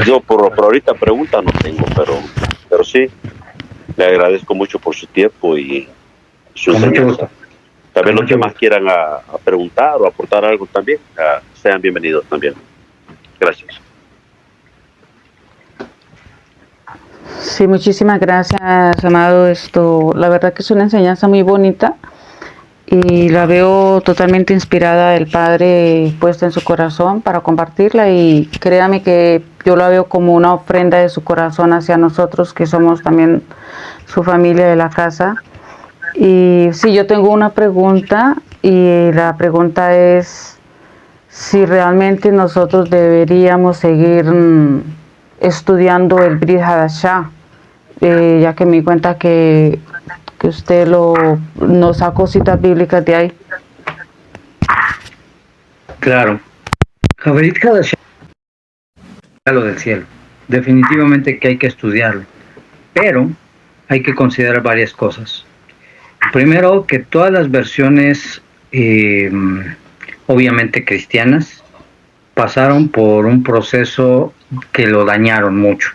Yo por ahorita pregunta no tengo, pero sí, le agradezco mucho por su tiempo y su Con mucho enseñanza. gusto. También Con los que mucho más gusto. quieran a preguntar o aportar algo también, sean bienvenidos también. Gracias. Sí, muchísimas gracias, amado. La verdad que es una enseñanza muy bonita y la veo totalmente inspirada del Padre puesta en su corazón para compartirla, y créame que yo la veo como una ofrenda de su corazón hacia nosotros, que somos también su familia de la casa. Y sí, yo tengo una pregunta, y la pregunta es si realmente nosotros deberíamos seguir estudiando el Brit Hadashah, ya que me di cuenta que usted nos sacó citas bíblicas de ahí. Claro. Javerit Hadashah, lo del cielo. Definitivamente que hay que estudiarlo, pero hay que considerar varias cosas. Primero, que todas las versiones, obviamente cristianas, pasaron por un proceso que lo dañaron mucho.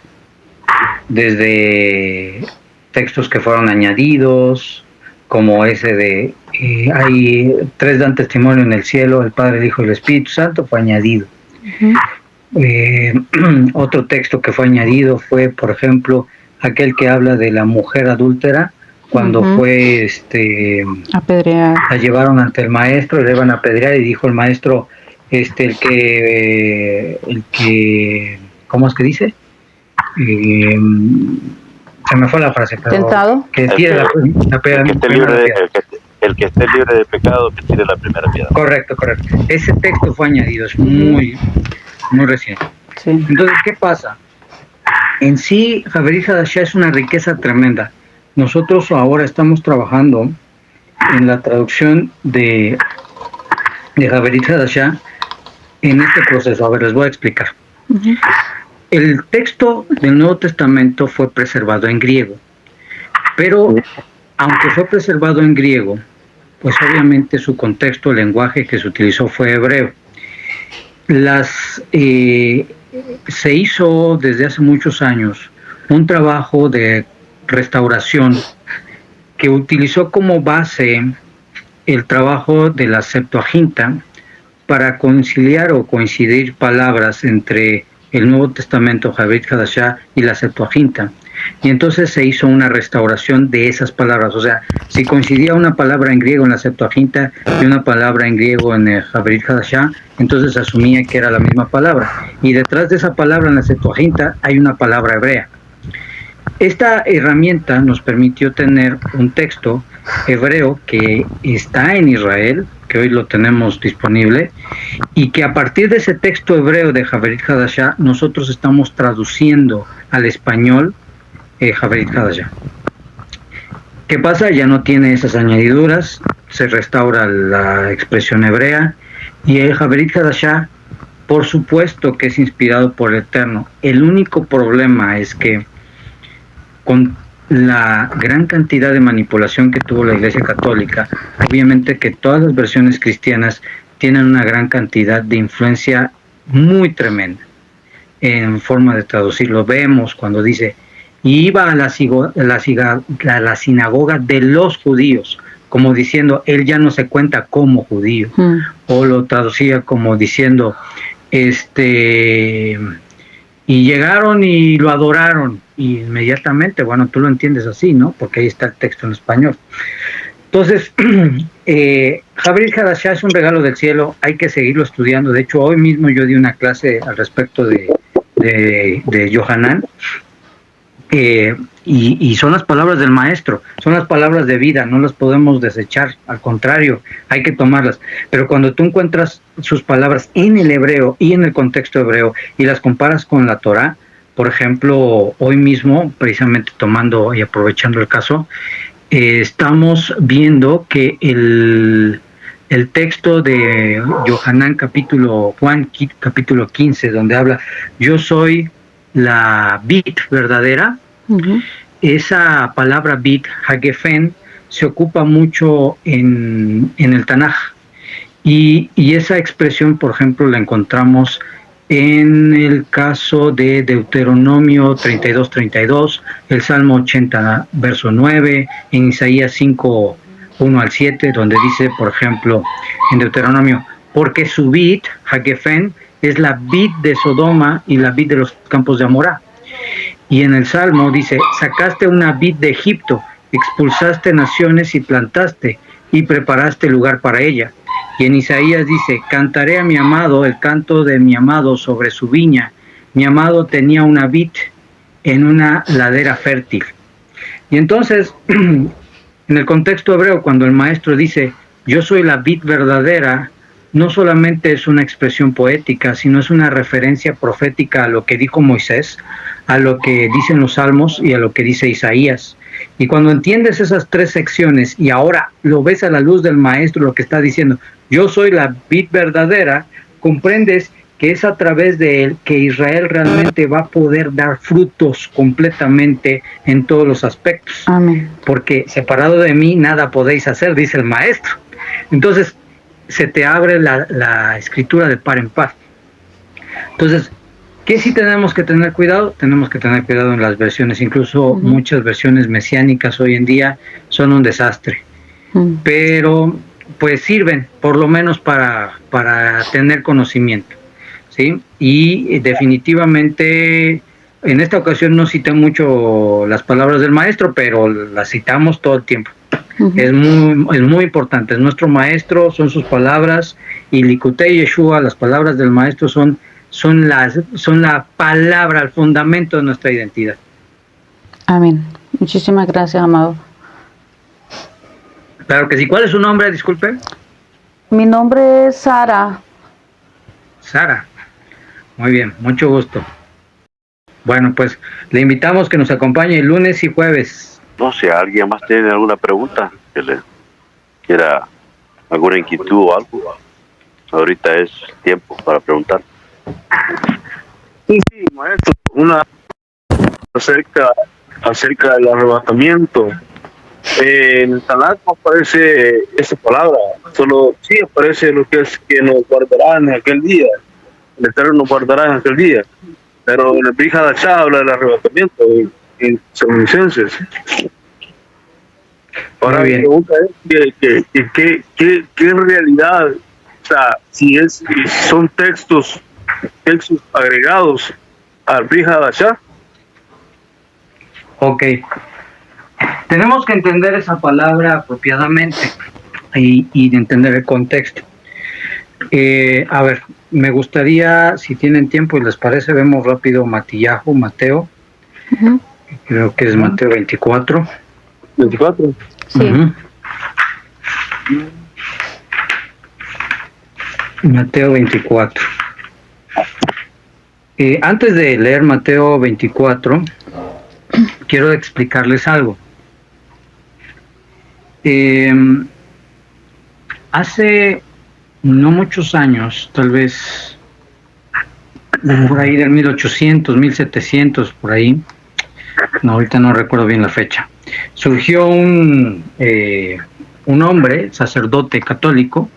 Desde textos que fueron añadidos, como ese de hay tres dan testimonio en el cielo, el Padre, el Hijo y el Espíritu Santo, fue añadido. Otro texto que fue añadido fue, por ejemplo, aquel que habla de la mujer adúltera, cuando fue apedreada. la llevaron ante el maestro, le iban a apedrear y dijo el maestro, el que, ¿cómo es que dice? Se me fue la frase, pero ¿Tentado? que tire la primera piedra. El que esté libre de pecado, que tire la primera piedra. Correcto. Ese texto fue añadido, es muy reciente. Sí. Entonces, ¿qué pasa? En sí, Javerit Hadashah es una riqueza tremenda. Nosotros ahora estamos trabajando en la traducción de Javerit Hadashah en este proceso. A ver, les voy a explicar. El texto del Nuevo Testamento fue preservado en griego, pero aunque fue preservado en griego, pues obviamente su contexto, el lenguaje que se utilizó fue hebreo. Se hizo desde hace muchos años un trabajo de restauración que utilizó como base el trabajo de la Septuaginta para conciliar o coincidir palabras entre el Nuevo Testamento, Javerit Hadashah, y la Septuaginta. Y entonces se hizo una restauración de esas palabras. O sea, si coincidía una palabra en griego en la Septuaginta y una palabra en griego en el Javerit Hadashah, entonces se asumía que era la misma palabra. Y detrás de esa palabra en la Septuaginta hay una palabra hebrea. Esta herramienta nos permitió tener un texto hebreo que está en Israel, que hoy lo tenemos disponible, y que a partir de ese texto hebreo de Javerit Hadashah, nosotros estamos traduciendo al español Javerit Hadashah. ¿Qué pasa? Ya no tiene esas añadiduras, se restaura la expresión hebrea, y el Javerit Hadashah, por supuesto que es inspirado por el Eterno. El único problema es que con la gran cantidad de manipulación que tuvo la Iglesia Católica, obviamente que todas las versiones cristianas tienen una gran cantidad de influencia muy tremenda en forma de traducirlo. Vemos cuando dice, iba a la sinagoga de los judíos, como diciendo, él ya no se cuenta como judío, o lo traducía como diciendo, y llegaron y lo adoraron, y inmediatamente, bueno, tú lo entiendes así, ¿no? Porque ahí está el texto en español. Entonces, Javerit Hadashah es un regalo del cielo, hay que seguirlo estudiando. De hecho, hoy mismo yo di una clase al respecto de Yohanan, y son las palabras del maestro, son las palabras de vida, no las podemos desechar, al contrario, hay que tomarlas. Pero cuando tú encuentras sus palabras en el hebreo y en el contexto hebreo y las comparas con la Torá, por ejemplo, hoy mismo, precisamente tomando y aprovechando el caso, estamos viendo que el texto de Juan capítulo 15, donde habla, yo soy la vid verdadera, esa palabra vid, hagefen, se ocupa mucho en el Tanaj. Y esa expresión, por ejemplo, la encontramos en el caso de Deuteronomio 32:32, el Salmo 80, verso 9, en Isaías 5, 1 al 7, donde dice, por ejemplo, en Deuteronomio, porque su vid, hagefen, es la vid de Sodoma y la vid de los campos de Amorá. Y en el Salmo dice, sacaste una vid de Egipto, expulsaste naciones y plantaste, y preparaste lugar para ella. Y en Isaías dice, cantaré a mi amado el canto de mi amado sobre su viña. Mi amado tenía una vid en una ladera fértil. Y entonces, en el contexto hebreo, cuando el maestro dice, yo soy la vid verdadera, no solamente es una expresión poética, sino es una referencia profética a lo que dijo Moisés, a lo que dicen los Salmos y a lo que dice Isaías. Y cuando entiendes esas tres secciones y ahora lo ves a la luz del maestro, lo que está diciendo, yo soy la vid verdadera, comprendes que es a través de él que Israel realmente va a poder dar frutos completamente en todos los aspectos. Amén. Porque separado de mí nada podéis hacer, dice el maestro. Entonces se te abre la escritura de par en par. Entonces, ¿qué sí tenemos que tener cuidado? Tenemos que tener cuidado en las versiones, incluso muchas versiones mesiánicas hoy en día son un desastre, pero pues sirven por lo menos para tener conocimiento, ¿sí? Y definitivamente en esta ocasión no cité mucho las palabras del maestro, pero las citamos todo el tiempo. Es muy importante, es nuestro maestro, son sus palabras, y Likutei Yeshua, las palabras del maestro son la palabra, el fundamento de nuestra identidad. Amén. Muchísimas gracias, amado. Claro que sí. ¿Cuál es su nombre? Disculpe. Mi nombre es Sara. Sara. Muy bien, mucho gusto. Bueno, pues le invitamos que nos acompañe lunes y jueves. No sé, ¿alguien más tiene alguna pregunta? Que le quiera alguna inquietud o algo. Ahorita es tiempo para preguntar. Sí, maestro, una acerca del arrebatamiento. En el Tanakh no aparece esa palabra, solo sí aparece lo que es que nos guardará en aquel día, el Eterno nos guardará en aquel día, pero en el Brit Hadashah habla del arrebatamiento en Tesalonicenses. Ahora mi pregunta es que en realidad, o sea, si son textos agregados al Brit Hadashah. Ok. Tenemos que entender esa palabra apropiadamente y entender el contexto. A ver, me gustaría, si tienen tiempo y les parece, vemos rápido Mateo. Creo que es Mateo 24. ¿24? Sí. Mateo 24. Antes de leer Mateo 24, quiero explicarles algo. Hace no muchos años, tal vez por ahí del 1800, 1700, por ahí, no, ahorita no recuerdo bien la fecha, surgió un hombre, sacerdote católico,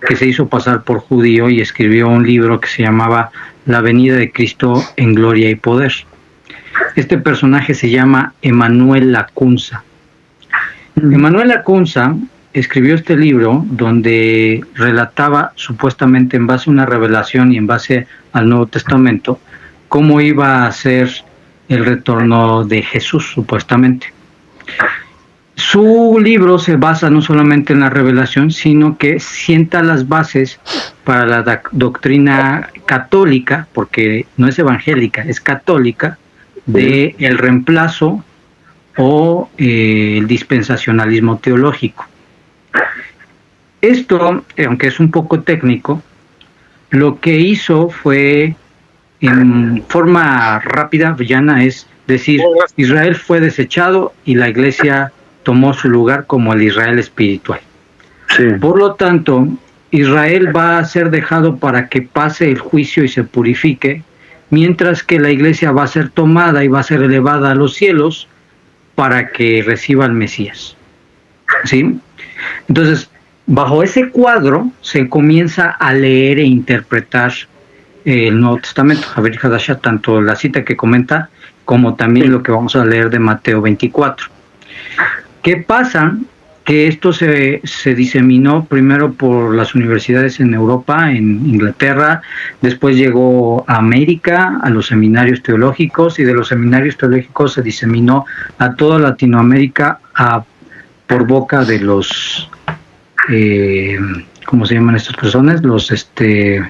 que se hizo pasar por judío y escribió un libro que se llamaba La venida de Cristo en gloria y poder. Este personaje se llama Emanuel Lacunza. Emanuel Lacunza escribió este libro donde relataba, supuestamente en base a una revelación y en base al Nuevo Testamento, cómo iba a ser el retorno de Jesús, supuestamente. Su libro se basa no solamente en la revelación, sino que sienta las bases para la doctrina católica, porque no es evangélica, es católica, de el reemplazo o el dispensacionalismo teológico. Esto, aunque es un poco técnico, lo que hizo fue, en forma rápida, llana, es decir, Israel fue desechado y la iglesia tomó su lugar como el Israel espiritual. Sí. Por lo tanto, Israel va a ser dejado para que pase el juicio y se purifique, mientras que la iglesia va a ser tomada y va a ser elevada a los cielos para que reciba al Mesías. ¿Sí? Entonces, bajo ese cuadro se comienza a leer e interpretar el Nuevo Testamento, Javier Hadasha, tanto la cita que comenta como también lo que vamos a leer de Mateo 24. ¿Qué pasa? Que esto se diseminó primero por las universidades en Europa, en Inglaterra, después llegó a América, a los seminarios teológicos, y de los seminarios teológicos se diseminó a toda Latinoamérica por boca de los, ¿cómo se llaman estas personas? Los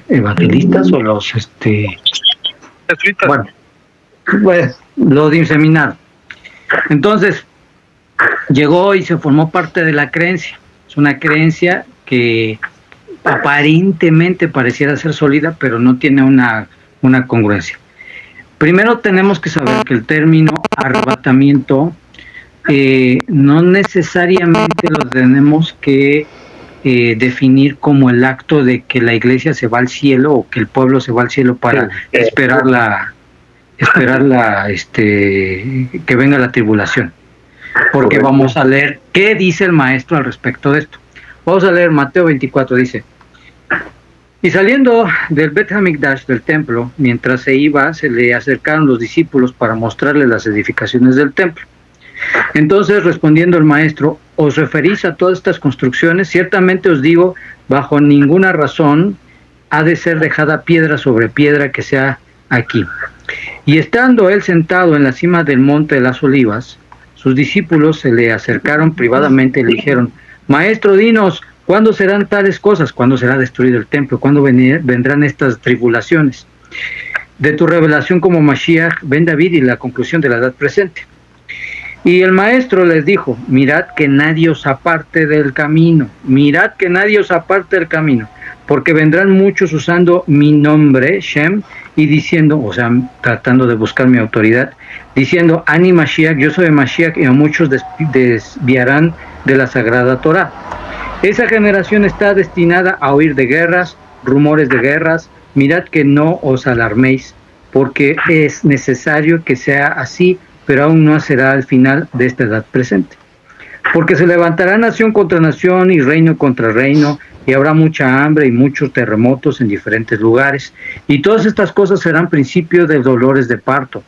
evangelistas o los, bueno, lo diseminaron. Entonces, llegó y se formó parte de la creencia. Es una creencia que aparentemente pareciera ser sólida, pero no tiene una congruencia. Primero tenemos que saber que el término arrebatamiento no necesariamente lo tenemos que definir como el acto de que la iglesia se va al cielo o que el pueblo se va al cielo para esperar que venga la tribulación. Porque vamos a leer qué dice el maestro al respecto de esto. Vamos a leer Mateo 24, dice: y saliendo del Bet Hamikdash, del templo, mientras se iba, se le acercaron los discípulos para mostrarle las edificaciones del templo. Entonces, respondiendo el maestro: ¿os referís a todas estas construcciones? Ciertamente os digo, bajo ninguna razón ha de ser dejada piedra sobre piedra que sea aquí. Y estando él sentado en la cima del monte de las Olivas, sus discípulos se le acercaron privadamente y le dijeron: Maestro, dinos, ¿cuándo serán tales cosas? ¿Cuándo será destruido el templo? ¿Cuándo vendrán estas tribulaciones? De tu revelación como Mashiach, ven David y la conclusión de la edad presente. Y el maestro les dijo: mirad que nadie os aparte del camino, mirad que nadie os aparte del camino, porque vendrán muchos usando mi nombre, Shem, y diciendo, o sea, tratando de buscar mi autoridad, diciendo, Ani Mashiach, yo soy Mashiach, y a muchos desviarán de la sagrada Torah. Esa generación está destinada a oír de guerras, rumores de guerras. Mirad que no os alarméis, porque es necesario que sea así, pero aún no será el final de esta edad presente. Porque se levantará nación contra nación y reino contra reino, y habrá mucha hambre y muchos terremotos en diferentes lugares. Y todas estas cosas serán principio de dolores de parto.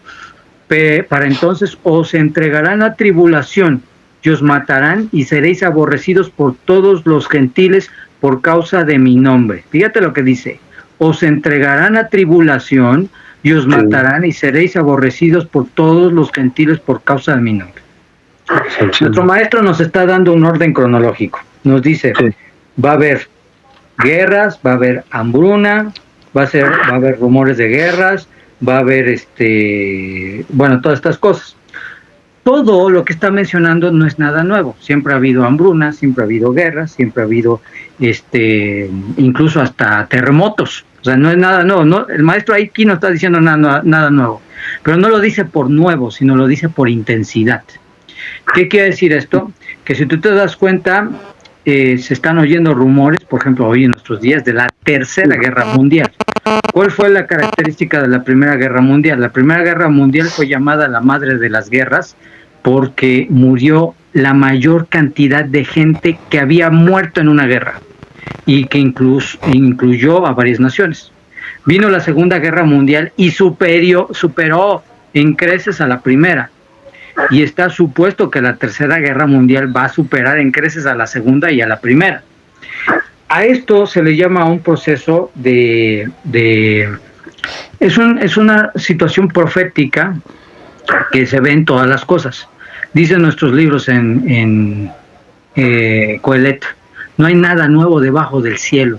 Para entonces os entregarán a tribulación, y os matarán, y seréis aborrecidos por todos los gentiles por causa de mi nombre. Fíjate lo que dice: os entregarán a tribulación, y os matarán, y seréis aborrecidos por todos los gentiles por causa de mi nombre. Nuestro maestro nos está dando un orden cronológico. Nos dice, va a haber guerras, va a haber hambruna, va a haber rumores de guerras, va a haber todas estas cosas. Todo lo que está mencionando no es nada nuevo. Siempre ha habido hambruna, siempre ha habido guerras, siempre ha habido incluso hasta terremotos. O sea, no es nada nuevo. No, el maestro aquí no está diciendo nada nuevo. Pero no lo dice por nuevo, sino lo dice por intensidad. ¿Qué quiere decir esto? Que si tú te das cuenta, se están oyendo rumores, por ejemplo, hoy en nuestros días, de la Tercera Guerra Mundial. ¿Cuál fue la característica de la Primera Guerra Mundial? La Primera Guerra Mundial fue llamada la madre de las guerras porque murió la mayor cantidad de gente que había muerto en una guerra y que incluyó a varias naciones. Vino la Segunda Guerra Mundial y superó en creces a la primera. Y está supuesto que la Tercera Guerra Mundial va a superar en creces a la segunda y a la primera. A esto se le llama un proceso es una situación profética que se ve en todas las cosas. Dicen nuestros libros en Coelet, no hay nada nuevo debajo del cielo.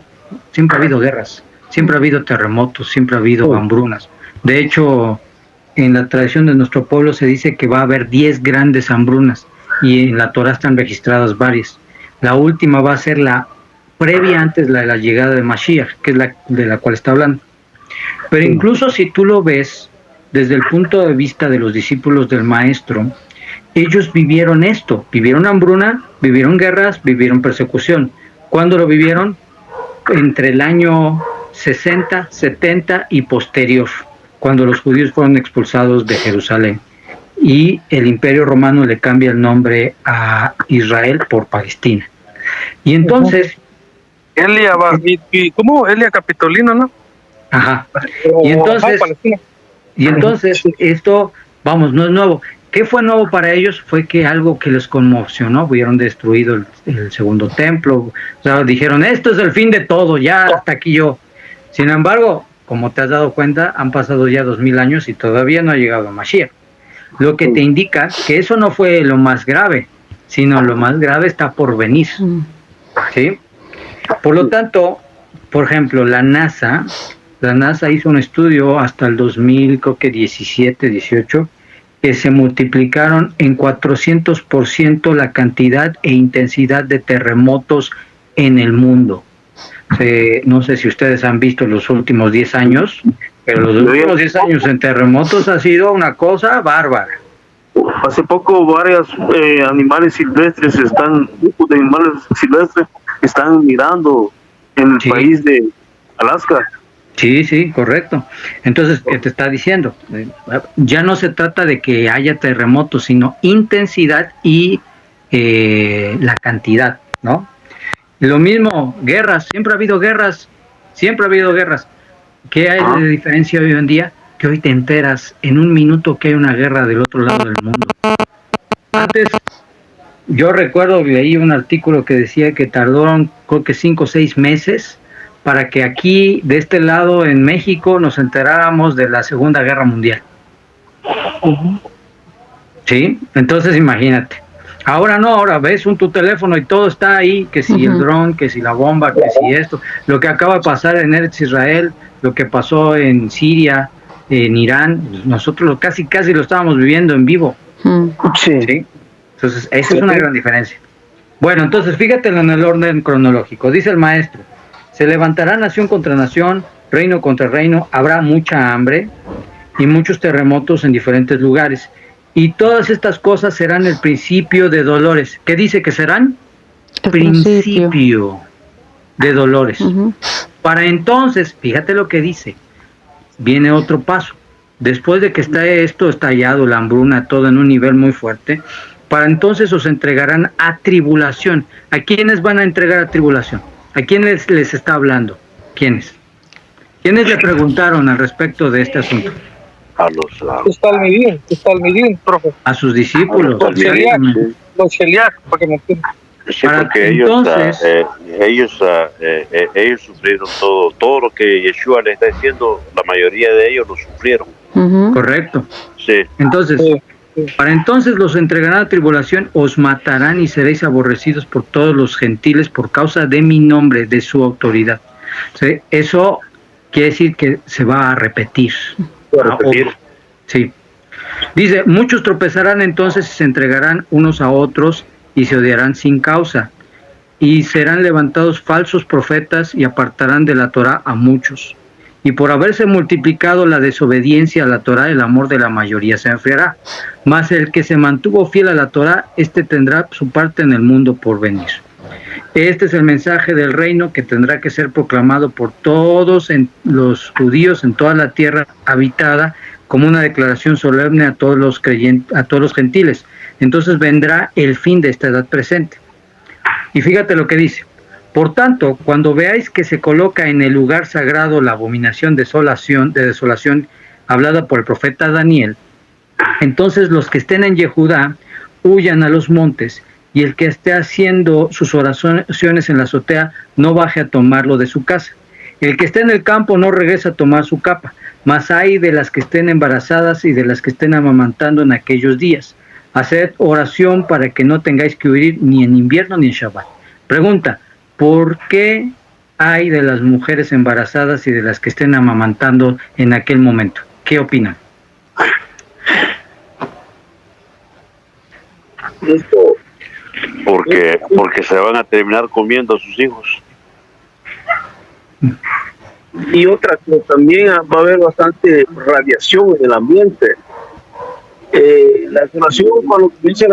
Siempre ha habido guerras, siempre ha habido terremotos, siempre ha habido hambrunas. De hecho, en la tradición de nuestro pueblo se dice que va a haber 10 grandes hambrunas y en la Torah están registradas varias. La última va a ser la previa antes de la llegada de Mashiach, que es la de la cual está hablando. Pero incluso si tú lo ves desde el punto de vista de los discípulos del Maestro, ellos vivieron esto, vivieron hambruna, vivieron guerras, vivieron persecución. ¿Cuándo lo vivieron? Entre el año 60, 70 y posterior, cuando los judíos fueron expulsados de Jerusalén. Y el Imperio Romano le cambia el nombre a Israel por Palestina. Y entonces... ¿Cómo? Elia Capitolino, ¿no? Ajá. Y entonces esto, vamos, no es nuevo. ¿Qué fue nuevo para ellos? Fue que algo que les conmocionó, vieron destruido el segundo templo, o sea, dijeron, esto es el fin de todo, ya hasta aquí yo. Sin embargo, como te has dado cuenta, han pasado ya 2000 años y todavía no ha llegado Mashiach. Lo que te indica que eso no fue lo más grave, sino lo más grave está por venir. ¿Sí? Por lo tanto, por ejemplo, la NASA hizo un estudio hasta el 2017, 18, que se multiplicaron en 400% la cantidad e intensidad de terremotos en el mundo. No sé si ustedes han visto los últimos 10 años, pero los últimos 10 años en terremotos ha sido una cosa bárbara. Hace poco varios animales silvestres grupos de animales silvestres están mirando en el país de Alaska. Sí, correcto. Entonces, ¿qué te está diciendo? Ya no se trata de que haya terremotos, sino intensidad y la cantidad, ¿no? Lo mismo, guerras, siempre ha habido guerras. ¿Qué hay de diferencia hoy en día? Que hoy te enteras en un minuto que hay una guerra del otro lado del mundo. Antes, yo recuerdo, leí un artículo que decía que tardaron, creo que 5 o 6 meses para que aquí, de este lado en México, nos enteráramos de la Segunda Guerra Mundial. ¿Sí? Entonces imagínate. Ahora no, ahora ves tu teléfono y todo está ahí, que si el dron, que si la bomba, que si esto. Lo que acaba de pasar en Eretz Israel, lo que pasó en Siria, en Irán, nosotros casi lo estábamos viviendo en vivo. ¿Sí? Entonces, esa es una gran diferencia. Bueno, entonces fíjate en el orden cronológico. Dice el maestro, se levantará nación contra nación, reino contra reino, habrá mucha hambre y muchos terremotos en diferentes lugares. Y todas estas cosas serán el principio de dolores. ¿Qué dice que serán? El principio de dolores. Para entonces, fíjate lo que dice, viene otro paso. Después de que está esto estallado, la hambruna, todo en un nivel muy fuerte, para entonces os entregarán a tribulación. ¿A quiénes van a entregar a tribulación? ¿A quiénes les está hablando? ¿Quiénes? ¿Quiénes le preguntaron al respecto de este asunto? A los Talmidim, profe. A sus discípulos. Los Sheliach, para que me entiendan. Sí, porque ellos sufrieron todo lo que Yeshua les está diciendo, la mayoría de ellos lo sufrieron. Correcto. Sí. Entonces, para entonces los entregarán a tribulación, os matarán y seréis aborrecidos por todos los gentiles por causa de mi nombre, de su autoridad. ¿Sí? Eso quiere decir que se va a repetir. Sí. Dice, muchos tropezarán entonces y se entregarán unos a otros y se odiarán sin causa, y serán levantados falsos profetas y apartarán de la Torá a muchos. Y por haberse multiplicado la desobediencia a la Torá, el amor de la mayoría se enfriará. Mas el que se mantuvo fiel a la Torá, este tendrá su parte en el mundo por venir. Este es el mensaje del reino que tendrá que ser proclamado por todos los judíos en toda la tierra habitada, como una declaración solemne a todos los creyentes, a todos los gentiles. Entonces vendrá el fin de esta edad presente. Y fíjate lo que dice. Por tanto, cuando veáis que se coloca en el lugar sagrado la abominación de desolación hablada por el profeta Daniel, entonces los que estén en Yehudá huyan a los montes, y el que esté haciendo sus oraciones en la azotea no baje a tomarlo de su casa. El que esté en el campo no regrese a tomar su capa, mas hay de las que estén embarazadas y de las que estén amamantando en aquellos días. Haced oración para que no tengáis que huir ni en invierno ni en Shabbat. Pregunta, ¿por qué hay de las mujeres embarazadas y de las que estén amamantando en aquel momento? ¿Qué opinan? Esto, porque se van a terminar comiendo a sus hijos. y otra que también va a haber bastante radiación en el ambiente. La relación con lo que dice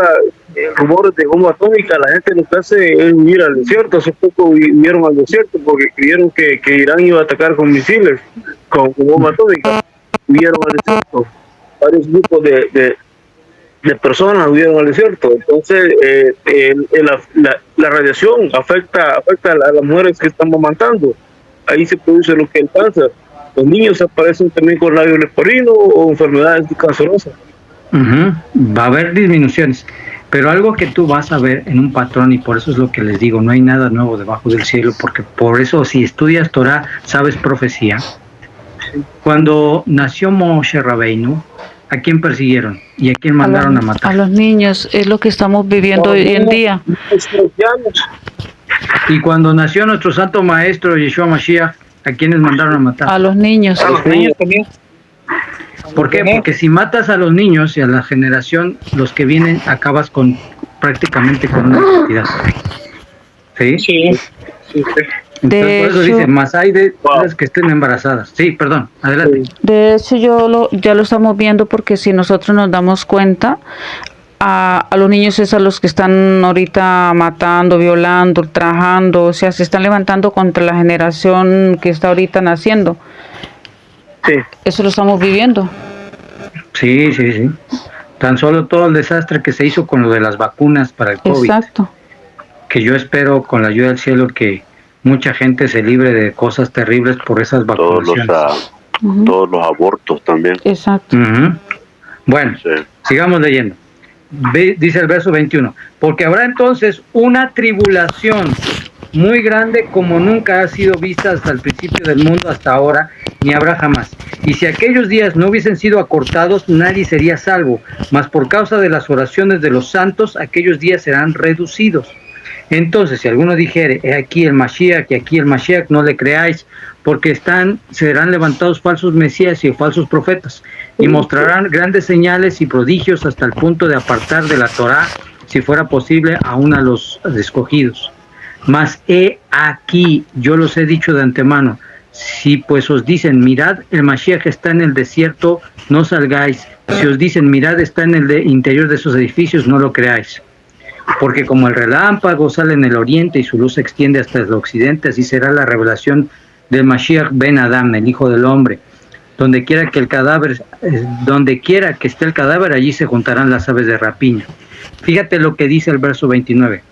rumores de bomba atómica, la gente lo que hace es huir al desierto. Hace poco huyeron al desierto porque creyeron que Irán iba a atacar con misiles, con bomba atómica. Huyeron al desierto. Varios grupos de personas huyeron al desierto. Entonces, la radiación afecta a las mujeres que están amamantando. Ahí se produce lo que es el cáncer. Los niños aparecen también con labio leporino o enfermedades cancerosas. Va a haber disminuciones, pero algo que tú vas a ver en un patrón, y por eso es lo que les digo, no hay nada nuevo debajo del cielo, porque por eso si estudias Torah, sabes profecía. Cuando nació Moshe Rabbeinu, ¿a quién persiguieron? ¿Y a quién mandaron a matar? A los niños, es lo que estamos viviendo hoy en día. Y cuando nació nuestro santo maestro Yeshua Mashiach, ¿a quiénes mandaron a matar? A los niños. A los niños también. ¿Por qué? Porque si matas a los niños y a la generación, los que vienen, acabas con prácticamente con una cantidad. ¿Sí? Sí. Entonces, por eso hecho, dice, más hay de las que estén embarazadas. Sí, perdón, adelante. De hecho, ya lo estamos viendo porque si nosotros nos damos cuenta, a los niños es a los que están ahorita matando, violando, ultrajando, o sea, se están levantando contra la generación que está ahorita naciendo. Sí. Eso lo estamos viviendo. Sí. Tan solo todo el desastre que se hizo con lo de las vacunas para el COVID. Exacto. Que yo espero con la ayuda del cielo que mucha gente se libre de cosas terribles por esas vacunaciones. Todos los abortos también. Exacto. Bueno, Sí. sigamos leyendo. Dice el verso 21, porque habrá entonces una tribulación muy grande como nunca ha sido vista hasta el principio del mundo hasta ahora, ni habrá jamás. Y si aquellos días no hubiesen sido acortados, nadie sería salvo, mas por causa de las oraciones de los santos, aquellos días serán reducidos. Entonces, si alguno dijere, he aquí el Mashiach, y aquí el Mashiach, no le creáis, porque serán levantados falsos mesías y falsos profetas, y mostrarán grandes señales y prodigios hasta el punto de apartar de la Torá, si fuera posible, aún a los escogidos. Mas he aquí, yo los he dicho de antemano, si pues os dicen, mirad, el Mashiach está en el desierto, no salgáis. Si os dicen, mirad, está en el interior de esos edificios, no lo creáis. Porque como el relámpago sale en el oriente y su luz se extiende hasta el occidente, así será la revelación del Mashiach ben Adam, el Hijo del Hombre. Donde quiera que esté el cadáver, allí se juntarán las aves de rapiña. Fíjate lo que dice el verso 29.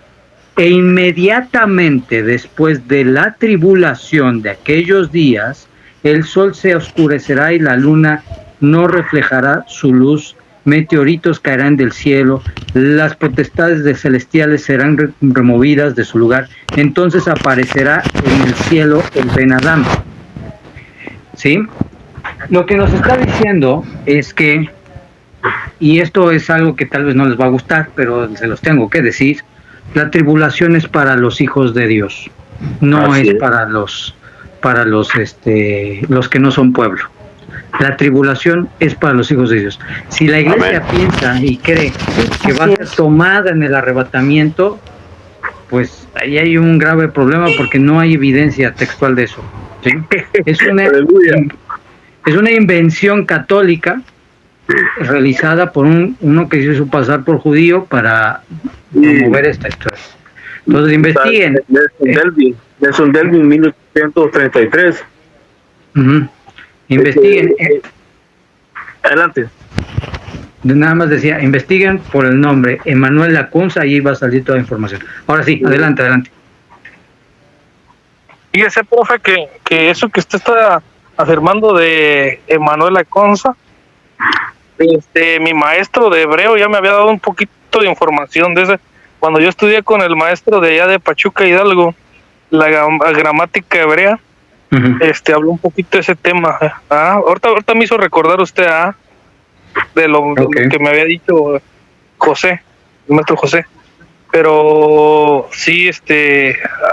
E inmediatamente después de la tribulación de aquellos días, el sol se oscurecerá y la luna no reflejará su luz, meteoritos caerán del cielo, las potestades de celestiales serán removidas de su lugar, entonces aparecerá en el cielo el Ben Adam. ¿Sí? Lo que nos está diciendo es que, y esto es algo que tal vez no les va a gustar, pero se los tengo que decir, la tribulación es para los hijos de Dios, no es para los que no son pueblo. La tribulación es para los hijos de Dios. Si la iglesia piensa y cree que va a ser tomada en el arrebatamiento, pues ahí hay un grave problema porque no hay evidencia textual de eso. ¿Sí? Es una invención católica realizada por uno que se hizo pasar por judío para promover esta historia. Entonces investiguen. Nelson Delvin, 1833. Investiguen. Adelante. Nada más decía, investiguen por el nombre Emanuel Lacunza y ahí va a salir toda la información. Ahora sí, adelante. Fíjese, profe, que eso que usted está afirmando de Emanuel Lacunza, mi maestro de hebreo ya me había dado un poquito de información de ese. Cuando yo estudié con el maestro de allá de Pachuca, Hidalgo, la gramática hebrea, habló un poquito de ese tema. Ahorita me hizo recordar usted de lo que me había dicho José, el maestro José. Pero sí,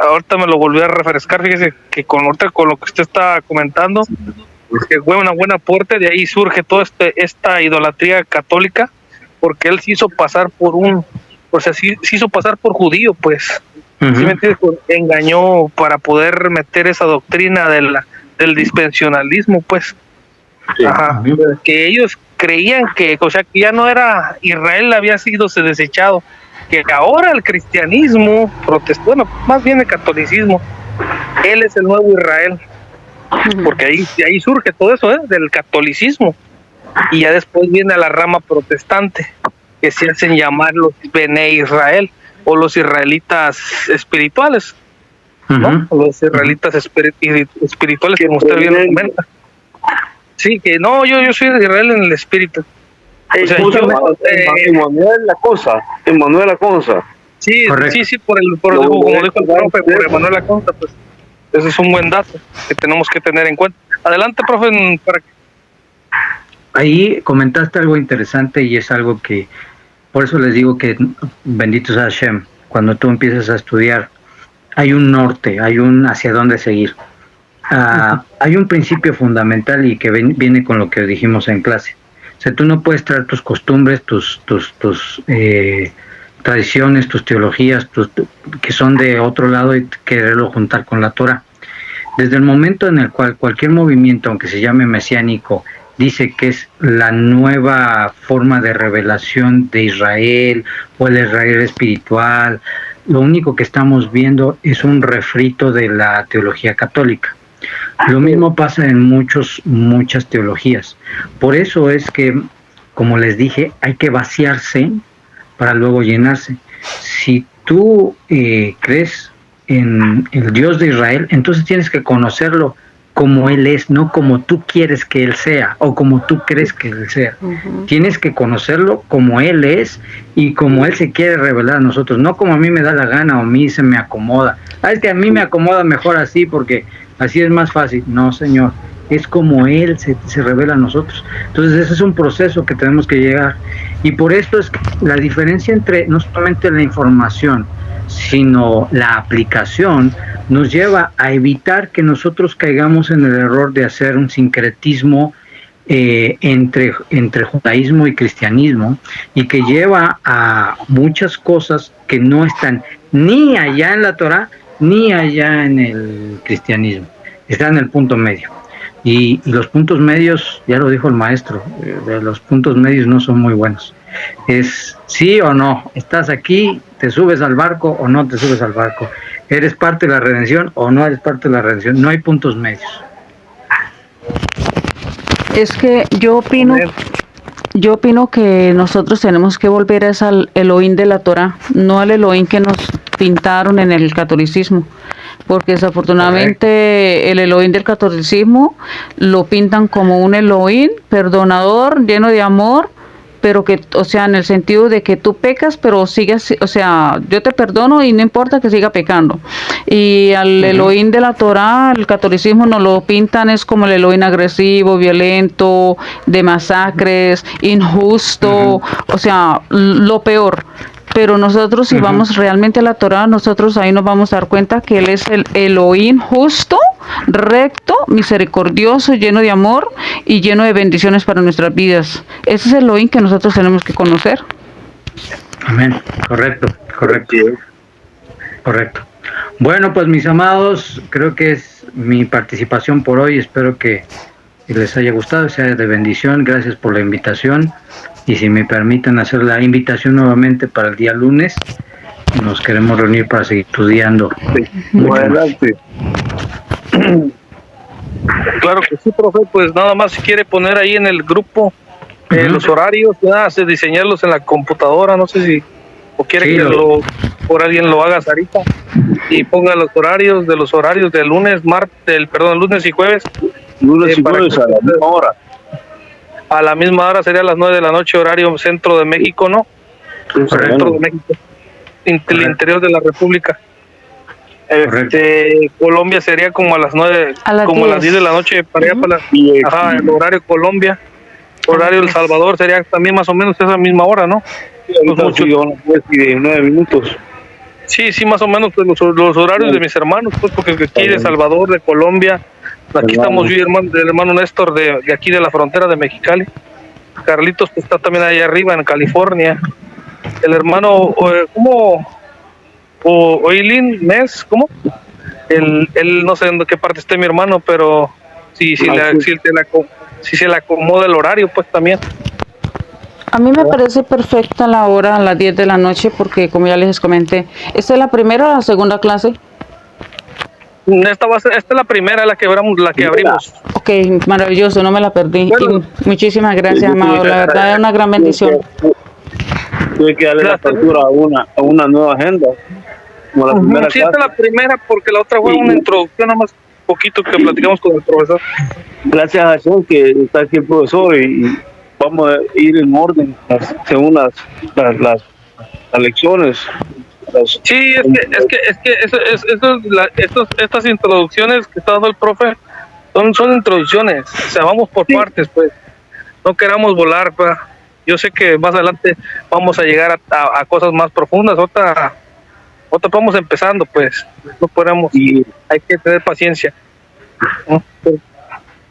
ahorita me lo volví a refrescar. Fíjese que con lo que usted está comentando, que fue una buena aporte, de ahí surge toda esta idolatría católica, porque él se hizo pasar por un o sea, sí se hizo pasar por judío, pues. Ujú. ¿Sí me entiendes? Pues, engañó para poder meter esa doctrina del dispensionalismo, pues. Sí. Ajá. Que ellos creían que, o sea, que ya no era Israel, había sido desechado, que ahora el cristianismo bueno, más bien el catolicismo, él es el nuevo Israel, porque ahí surge todo eso, del catolicismo, y ya después viene la rama protestante, que se hacen llamar los Bene Israel, o los israelitas espirituales, ¿no? Ujú. Los israelitas espirituales, como usted bien lo comenta. Sí, que no, yo soy de Israel en el espíritu. O sea, ¿Cómo se yo, llama? Emanuel Aconza. sí, Correcto. sí, como dijo el profe, por Emanuel Aconza, pues ese es un buen dato que tenemos que tener en cuenta. Adelante, profe, para que... Ahí comentaste algo interesante y es algo que, por eso les digo que bendito sea Hashem, cuando tú empiezas a estudiar, hay un norte, hay un hacia dónde seguir. Hay un principio fundamental y que viene con lo que dijimos en clase. O sea, tú no puedes traer tus costumbres, tus tradiciones, tus teologías, que son de otro lado y quererlo juntar con la Torah. Desde el momento en el cual cualquier movimiento, aunque se llame mesiánico, dice que es la nueva forma de revelación de Israel o el Israel espiritual, lo único que estamos viendo es un refrito de la teología católica. Lo mismo pasa en muchas teologías. Por eso es que, como les dije, hay que vaciarse para luego llenarse. Si tú crees en el Dios de Israel, entonces tienes que conocerlo como Él es, no como tú quieres que Él sea o como tú crees que Él sea. Tienes que conocerlo como Él es y como Él se quiere revelar a nosotros, no como a mí me da la gana o a mí se me acomoda. Es que a mí me acomoda mejor así porque así es más fácil. No, Señor, es como Él se revela a nosotros. Entonces ese es un proceso que tenemos que llegar. Y por esto es la diferencia entre no solamente la información, sino la aplicación nos lleva a evitar que nosotros caigamos en el error de hacer un sincretismo entre judaísmo y cristianismo y que lleva a muchas cosas que no están ni allá en la Torah ni allá en el cristianismo, están en el punto medio. Y los puntos medios, ya lo dijo el maestro, los puntos medios no son muy buenos. Es sí o no, estás aquí, te subes al barco o no te subes al barco, eres parte de la redención o no eres parte de la redención, no hay puntos medios. Es que yo opino que nosotros tenemos que volver a ese Elohim de la Torah, no al Elohim que nos pintaron en el catolicismo, porque desafortunadamente el Elohim del catolicismo lo pintan como un Elohim perdonador, lleno de amor, pero que, o sea, en el sentido de que tú pecas, pero sigas, o sea, yo te perdono y no importa que siga pecando. Y al Elohim de la Torah, el catolicismo nos lo pintan es como el Elohim agresivo, violento, de masacres, injusto, o sea, lo peor. Pero nosotros, si vamos realmente a la Torah, nosotros ahí nos vamos a dar cuenta que Él es el Elohim justo, recto, misericordioso, lleno de amor y lleno de bendiciones para nuestras vidas. Ese es el Elohim que nosotros tenemos que conocer. Amén. Correcto. Bueno, pues mis amados, creo que es mi participación por hoy. Espero que les haya gustado, sea de bendición. Gracias por la invitación. Y si me permiten hacer la invitación nuevamente para el día lunes, nos queremos reunir para seguir estudiando. Adelante. Claro que sí, profe, pues nada más si quiere poner ahí en el grupo los horarios, diseñarlos en la computadora, no sé si o quiere Sí, que por alguien lo haga Sarita y ponga los horarios de lunes, lunes y jueves. Lunes y jueves a la misma hora. A la misma hora sería a las 9 de la noche, horario centro de México, ¿no? Centro de México, el interior de la República. Colombia sería como a las 9, como a las 10 de la noche para allá, el horario Colombia. Horario El Salvador sería también más o menos esa misma hora, ¿no? Mucho, 9 minutos. Sí, más o menos pues, los horarios de mis hermanos, pues porque aquí de Salvador, de Colombia, aquí estamos yo y el hermano Néstor de aquí de la frontera de Mexicali. Carlitos que está también allá arriba en California. el hermano, ¿cómo? Oilin Mes, ¿cómo? Él no sé en qué parte esté mi hermano, pero si se le acomoda el horario, pues también. A mí me parece perfecta la hora a las 10 de la noche porque, como ya les comenté, ¿esta es la primera o la segunda clase? Esta es la primera, la que abrimos. Ok, maravilloso, no me la perdí. Bueno, Y muchísimas gracias, amado. La verdad es una gran bendición. Tuve que darle la apertura a una nueva agenda. Como la primera Sí, esta es clase. la primera porque la otra fue una introducción, nada más poquito que platicamos con el profesor. Gracias a Dios que está aquí el profesor y vamos a ir en orden según las lecciones. Sí, estas introducciones que está dando el profe son introducciones, o sea, vamos por partes, pues, no queramos volar, pues. Yo sé que más adelante vamos a llegar a cosas más profundas, otra vamos empezando, pues, no podemos, hay que tener paciencia, ¿no?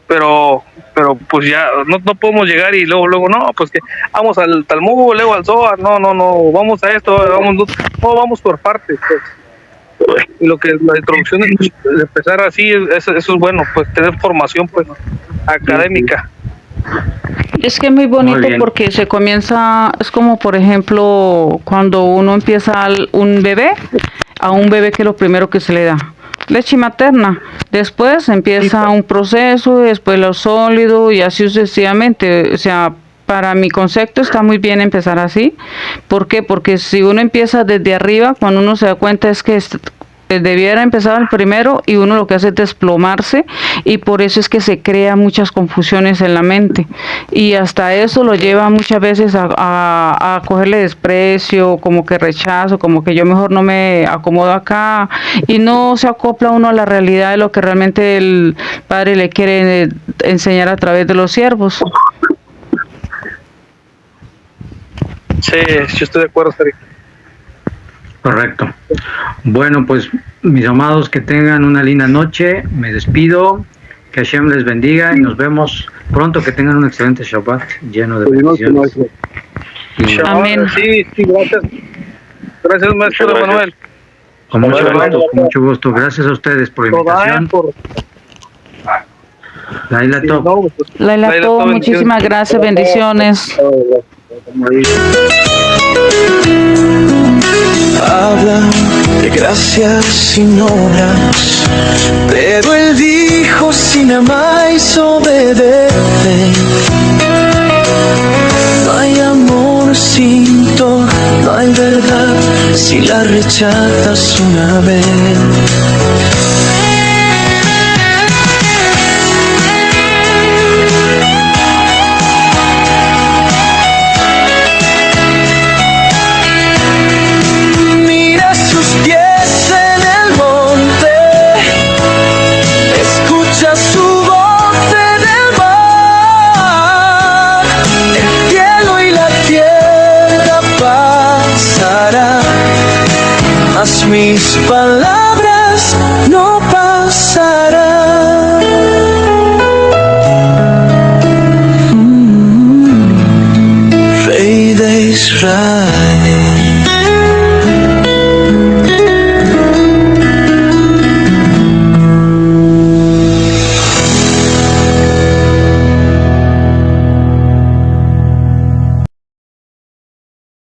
Pero pues ya no podemos llegar y luego no, pues que vamos al Talmud, luego al Zohar, no, vamos a esto, vamos por partes, pues. Y lo que la introducción es empezar así, eso es bueno, pues tener formación, pues, académica. Es que es muy bonito Muy bien. porque se comienza, es como por ejemplo cuando uno empieza a un bebé que es lo primero que se le da, leche materna, después empieza un proceso, después lo sólido y así sucesivamente, o sea, para mi concepto está muy bien empezar así. ¿Por qué? Porque si uno empieza desde arriba, cuando uno se da cuenta es que debiera empezar el primero y uno lo que hace es desplomarse y por eso es que se crea muchas confusiones en la mente y hasta eso lo lleva muchas veces a cogerle desprecio, como que rechazo, como que yo mejor no me acomodo acá y no se acopla uno a la realidad de lo que realmente el Padre le quiere enseñar a través de los siervos. Sí, yo estoy de acuerdo, Sergio. Correcto. Bueno, pues mis amados, que tengan una linda noche. Me despido. Que Hashem les bendiga y nos vemos pronto. Que tengan un excelente Shabbat lleno de bendiciones. Y Amén. Sí, gracias. Gracias, maestro Muchas Manuel. con mucho gusto, con mucho gusto. Gracias a ustedes por la invitación. Laila Top. Laila, todo, muchísimas gracias, bendiciones. Hablan de gracias sin obras, pero él dijo: si me amáis, obedece. No hay amor sin Torah, no hay verdad si la rechazas una vez. Mis palabras no pasarán. Rey de Israel.